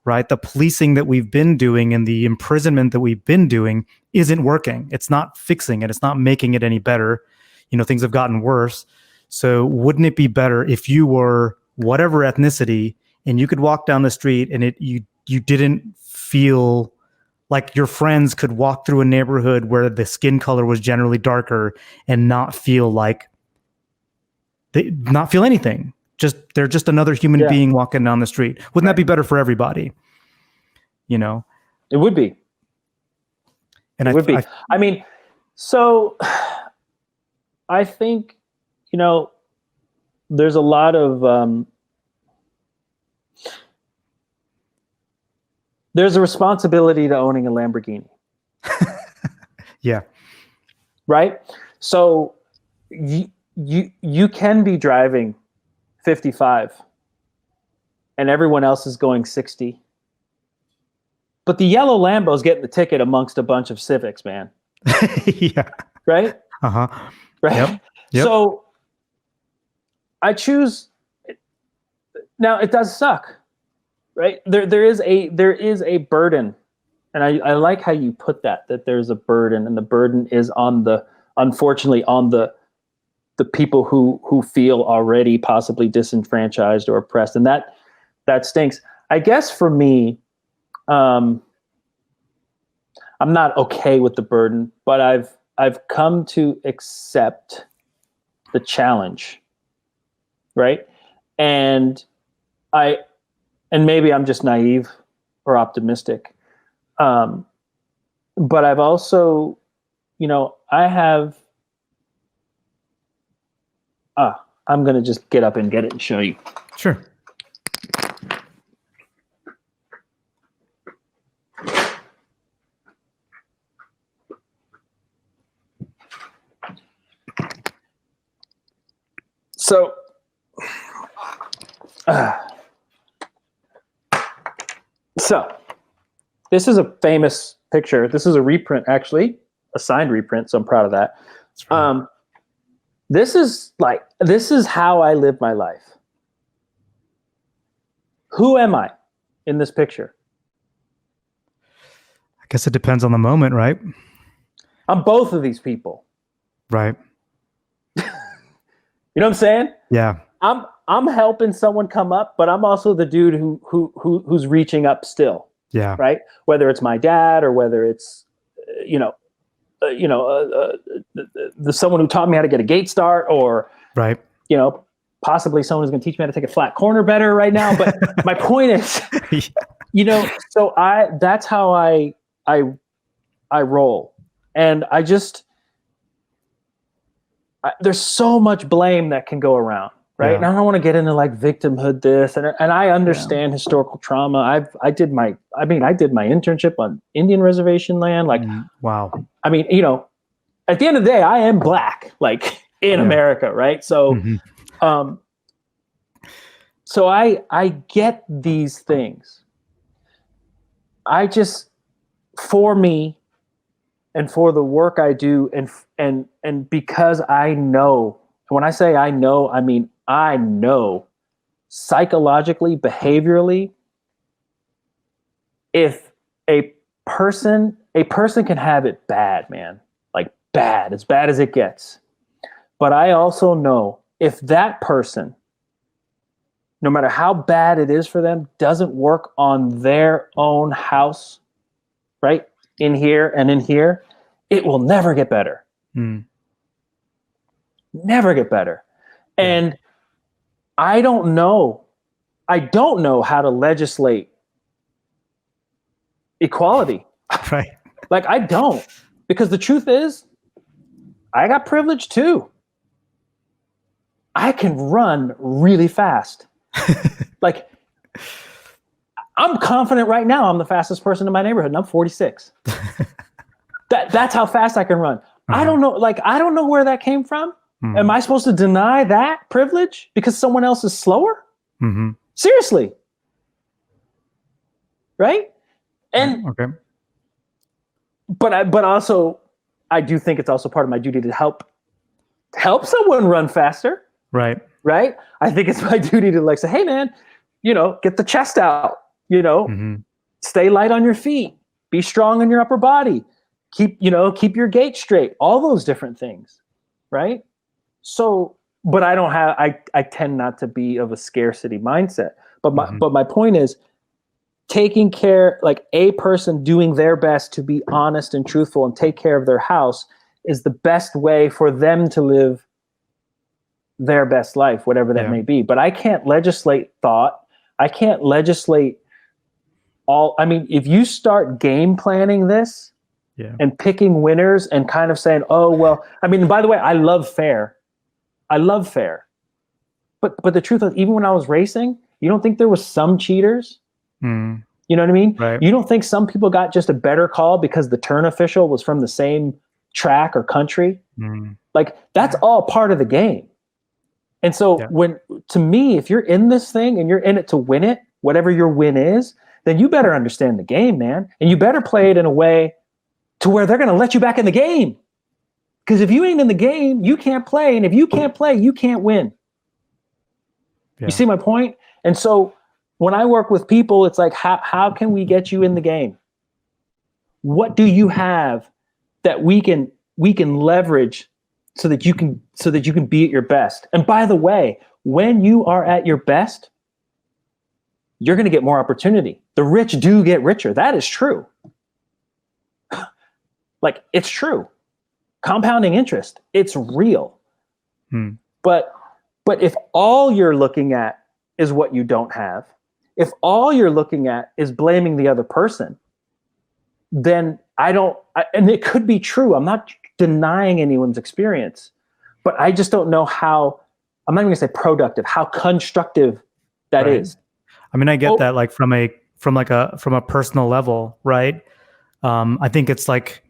right? The policing that we've been doing and the imprisonment that we've been doing isn't working. It's not fixing it. It's not making it any better. You know, things have gotten worse. So wouldn't it be better if you were whatever ethnicity and you could walk down the street and you didn't feel like your friends could walk through a neighborhood where the skin color was generally darker and not feel anything? They're just another human being walking down the street. Wouldn't that be better for everybody? You know, it would be. And it would be. I mean, so I think, you know, there's a lot of there's a responsibility to owning a Lamborghini. Yeah. Right? So you can be driving 55 and everyone else is going 60. But the yellow Lambo's getting the ticket amongst a bunch of Civics, man. Yeah. Right? Uh-huh. Right? Yep. So I choose. Now it does suck. Right? There is a burden. And I like how you put that there's a burden, and the burden is unfortunately on the people who feel already possibly disenfranchised or oppressed. And that stinks. I guess for me, I'm not okay with the burden, but I've come to accept the challenge. Right? And maybe I'm just naive or optimistic. But I've also, you know, I'm going to just get up and get it and show you. Sure. So this is a famous picture. This is a reprint, actually, a signed reprint. So I'm proud of that. Right. This is how I live my life. Who am I in this picture? I guess it depends on the moment, right? I'm both of these people. Right. You know what I'm saying? Yeah. I'm helping someone come up, but I'm also the dude who's reaching up still. Yeah. Right. Whether it's my dad or whether it's, you know, the someone who taught me how to get a gate start, or Right. possibly someone who's going to teach me how to take a flat corner better right now. But my point is, so that's how I roll. And there's so much blame that can go around, right? Yeah. And I don't want to get into like victimhood this, and I understand historical trauma. I did my internship on Indian reservation land. Like, wow. I mean, at the end of the day, I am Black, like in America, right? So, so I get these things. For me, and for the work I do, and because I know, when I say I know, I mean I know psychologically, behaviorally, if a person can have it bad, man, like bad, as bad as it gets. But I also know if that person, no matter how bad it is for them, doesn't work on their own house, right? In here and in here, it will never get better. Never get better. And I don't know how to legislate equality. Right. Like, I don't. Because the truth is, I got privilege too. I can run really fast. Like, I'm confident right now I'm the fastest person in my neighborhood, and I'm 46. That's how fast I can run. I don't know where that came from. Am I supposed to deny that privilege because someone else is slower? Seriously. Right? And but also I do think it's also part of my duty to help someone run faster. Right. Right? I think it's my duty to like say, hey man, get the chest out, stay light on your feet, be strong in your upper body, keep your gait straight, all those different things. Right? So, but I tend not to be of a scarcity mindset. But my point is, taking care, like a person doing their best to be honest and truthful and take care of their house is the best way for them to live their best life, whatever that may be. But I can't legislate thought. I can't legislate if you start game planning this and picking winners and kind of saying, oh, well, by the way, I love fair. But the truth is, even when I was racing, you don't think there was some cheaters? You know what I mean? Right. You don't think some people got just a better call because the turn official was from the same track or country? Like, that's all part of the game. And so to me, if you're in this thing and you're in it to win it, whatever your win is, then you better understand the game, man. And you better play it in a way to where they're going to let you back in the game. Because if you ain't in the game, you can't play. And if you can't play, you can't win. You see my point? And so when I work with people, it's like, how can we get you in the game? What do you have that we can leverage so that you can be at your best? And by the way, when you are at your best, you're going to get more opportunity. The rich do get richer. That is true. Like, it's true. Compounding interest, it's real. But if all you're looking at is what you don't have, if all you're looking at is blaming the other person, then and it could be true. I'm not denying anyone's experience, but I just don't know how, I'm not even gonna say productive, how constructive that is. I get that, like from a personal level, right? I think it's like,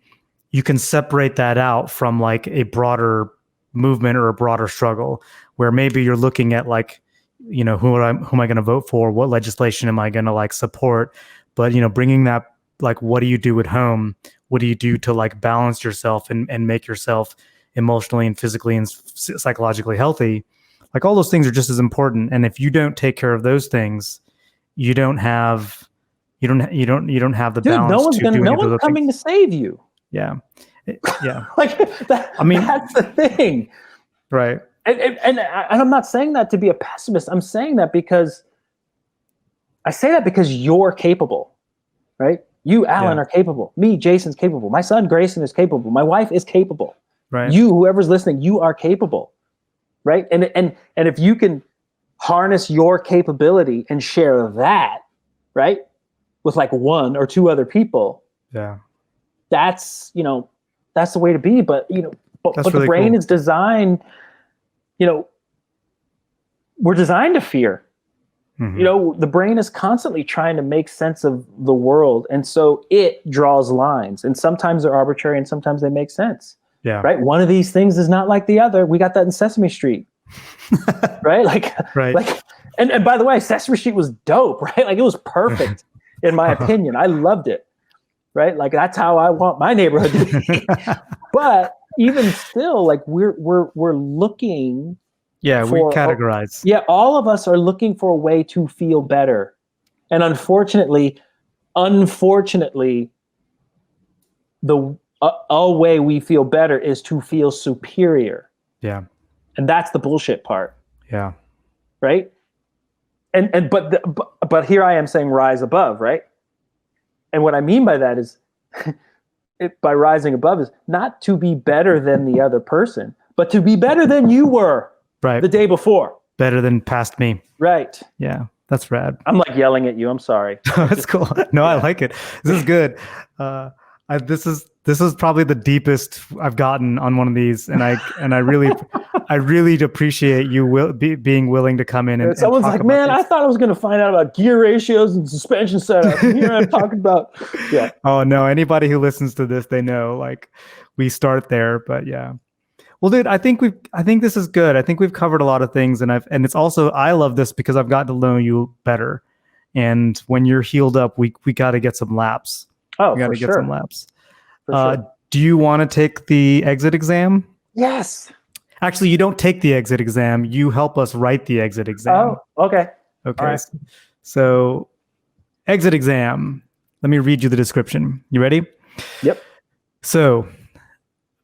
you can separate that out from like a broader movement or a broader struggle, where maybe you're looking at like, who am I going to vote for? What legislation am I going to like support? But, bringing that, like, what do you do at home? What do you do to like balance yourself and make yourself emotionally and physically and psychologically healthy? Like, all those things are just as important. And if you don't take care of those things, you don't have the balance. Dude, no one's coming to save you. Yeah. Like that, that's the thing. Right. And I'm not saying that to be a pessimist. I'm saying that because you're capable, right? You, Alan, are capable. Me, Jason's capable. My son, Grayson, is capable. My wife is capable. Right. You, whoever's listening, you are capable, right? And if you can harness your capability and share that, right, with like one or two other people, that's that's the way to be. But but really the brain is designed. We're designed to fear. The brain is constantly trying to make sense of the world, and so it draws lines, and sometimes they're arbitrary, and sometimes they make sense. Yeah. Right. One of these things is not like the other. We got that in Sesame Street. Right. And by the way, Sesame Street was dope. Right. Like it was perfect in my opinion. I loved it. Right. Like that's how I want my neighborhood to be. But even still, like we're looking. Yeah, we categorize. Yeah, all of us are looking for a way to feel better. And unfortunately, a way we feel better is to feel superior. Yeah. And that's the bullshit part. Yeah. Right? But here I am saying rise above, right? And what I mean by that is by rising above is not to be better than the other person, but to be better than you were the day before. Better than past me. Right. Yeah. That's rad. I'm like yelling at you. I'm sorry. That's cool. No, I like it. This is good. This is probably the deepest I've gotten on one of these, and I really appreciate you being willing to come in and someone's like, man, I thought I was going to find out about gear ratios and suspension setup. And here I'm talking about, Oh no, anybody who listens to this, they know like we start there, but yeah. Well, dude, I think this is good. I think we've covered a lot of things, and it's also I love this because I've gotten to know you better. And when you're healed up, we got to get some laps. Oh, we got to get some laps. Sure. Do you want to take the exit exam? Yes. Actually, you don't take the exit exam. You help us write the exit exam. Oh, okay. Okay. Right. So, exit exam. Let me read you the description. You ready? Yep. So,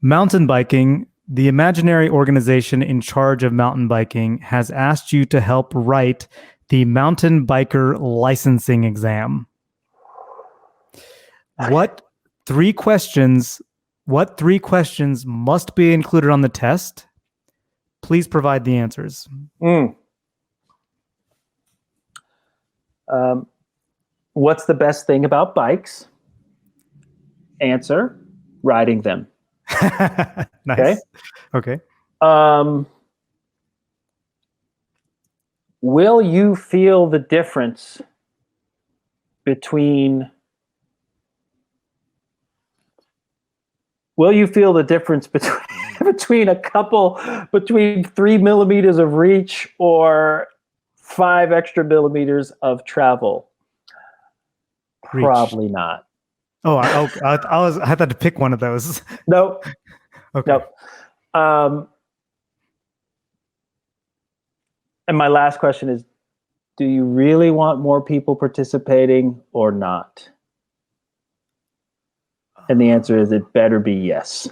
mountain biking. The imaginary organization in charge of mountain biking has asked you to help write the mountain biker licensing exam. What three questions must be included on the test? Please provide the answers. What's the best thing about bikes? Answer, riding them. Nice. Okay. Will you feel the difference between between 3 millimeters of reach or 5 extra millimeters of travel? Reach. Probably not. Oh, I had to pick one of those. Nope. Okay. Nope. And my last question is, do you really want more people participating or not? And the answer is, it better be yes.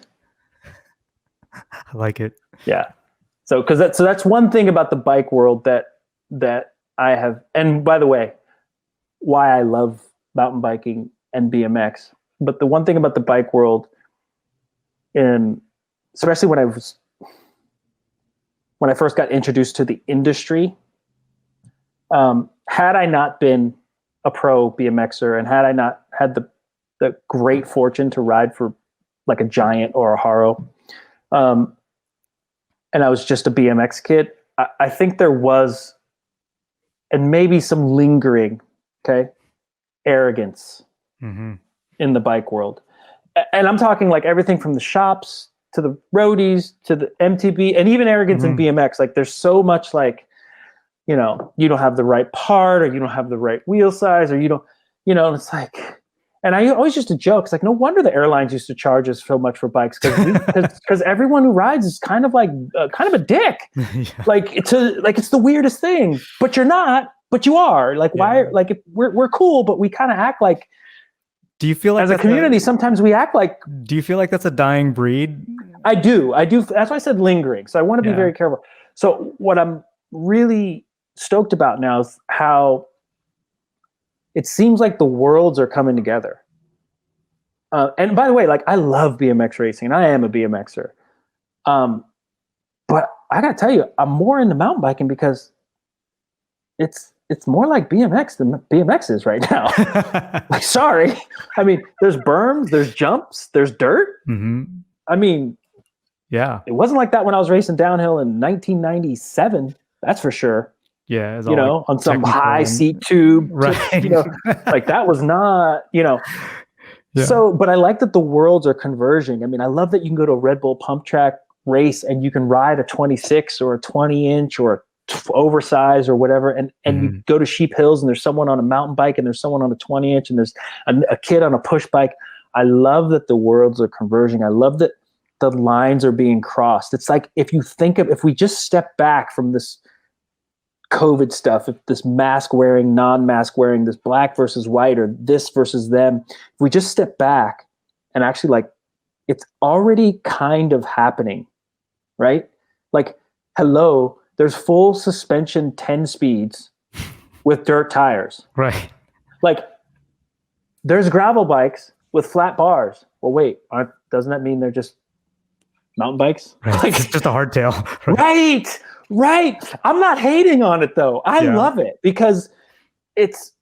I like it. Yeah. So that's one thing about the bike world that I have. And by the way, why I love mountain biking and BMX. But the one thing about the bike world, especially when I first got introduced to the industry, had I not been a pro BMXer and had I not had the great fortune to ride for like a Giant or a Haro, and I was just a BMX kid, I think there was, and maybe some lingering, arrogance in the bike world. And I'm talking like everything from the shops to the roadies to the MTB, and even arrogance in BMX. Like there's so much like, you don't have the right part, or you don't have the right wheel size, or you don't, and it's like, and I always used to joke, it's like, no wonder the airlines used to charge us so much for bikes, because everyone who rides is kind of a dick. Yeah. Like it's the weirdest thing, but you're not, but you are. Like why? Like if we're cool, but we kind of act like. Do you feel like as a community, sometimes we act like. Do you feel like that's a dying breed? I do. That's why I said lingering. So I want to be very careful. So what I'm really stoked about now is how it seems like the worlds are coming together. And by the way, like I love BMX racing, and I am a BMXer. But I gotta tell you, I'm more into mountain biking because it's more like BMX than BMX is right now. Like, sorry. I mean, there's berms, there's jumps, there's dirt. Mm-hmm. I mean, yeah, it wasn't like that when I was racing downhill in 1997. That's for sure. Yeah. It's You all know, like on some technical high seat tube, right. you know, like that was not, you know. Yeah. So, but I like that the worlds are converging. I mean, I love that you can go to a Red Bull pump track race and you can ride a 26 or a 20-inch or a oversized or whatever, and you go to Sheep Hills and there's someone on a mountain bike and there's someone on a 20-inch and there's a kid on a push bike. I love that the worlds are converging. I love that the lines are being crossed. It's like if we just step back from this COVID stuff, if this mask wearing, non-mask wearing, this black versus white or this versus them, if we just step back and actually like, it's already kind of happening, right? Like, hello, there's full suspension 10 speeds with dirt tires. Right. Like, there's gravel bikes with flat bars. Well, wait, doesn't that mean they're just mountain bikes? Right. Like, It's just a hardtail. Right. I'm not hating on it though. I love it because it's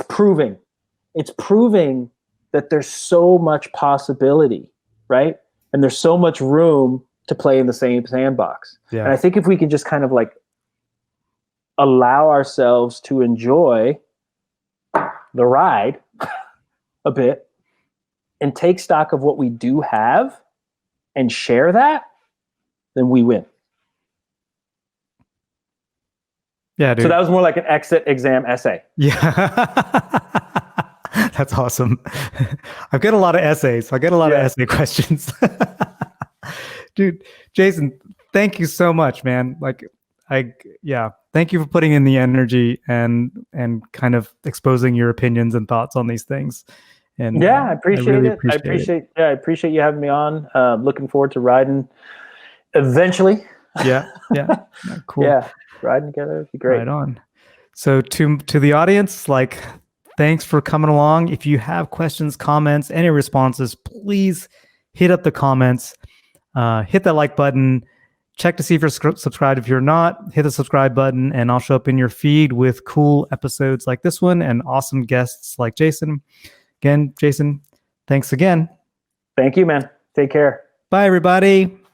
proving that there's so much possibility, right? And there's so much room to play in the same sandbox. Yeah. And I think if we can just kind of like allow ourselves to enjoy the ride a bit and take stock of what we do have and share that, then we win. Yeah, dude. So that was more like an exit exam essay. Yeah. That's awesome. I've got a lot of essays. I get a lot of essay questions. Dude, Jason, thank you so much, man. Like, thank you for putting in the energy and kind of exposing your opinions and thoughts on these things. And I appreciate really it. I appreciate you having me on. Looking forward to riding eventually. Yeah, cool. Yeah, riding together would be great. Right on. So to the audience, like, thanks for coming along. If you have questions, comments, any responses, please hit up the comments. Hit that like button. Check to see if you're subscribed. If you're not, hit the subscribe button and I'll show up in your feed with cool episodes like this one and awesome guests like Jason. Again, Jason, thanks again. Thank you, man. Take care. Bye, everybody.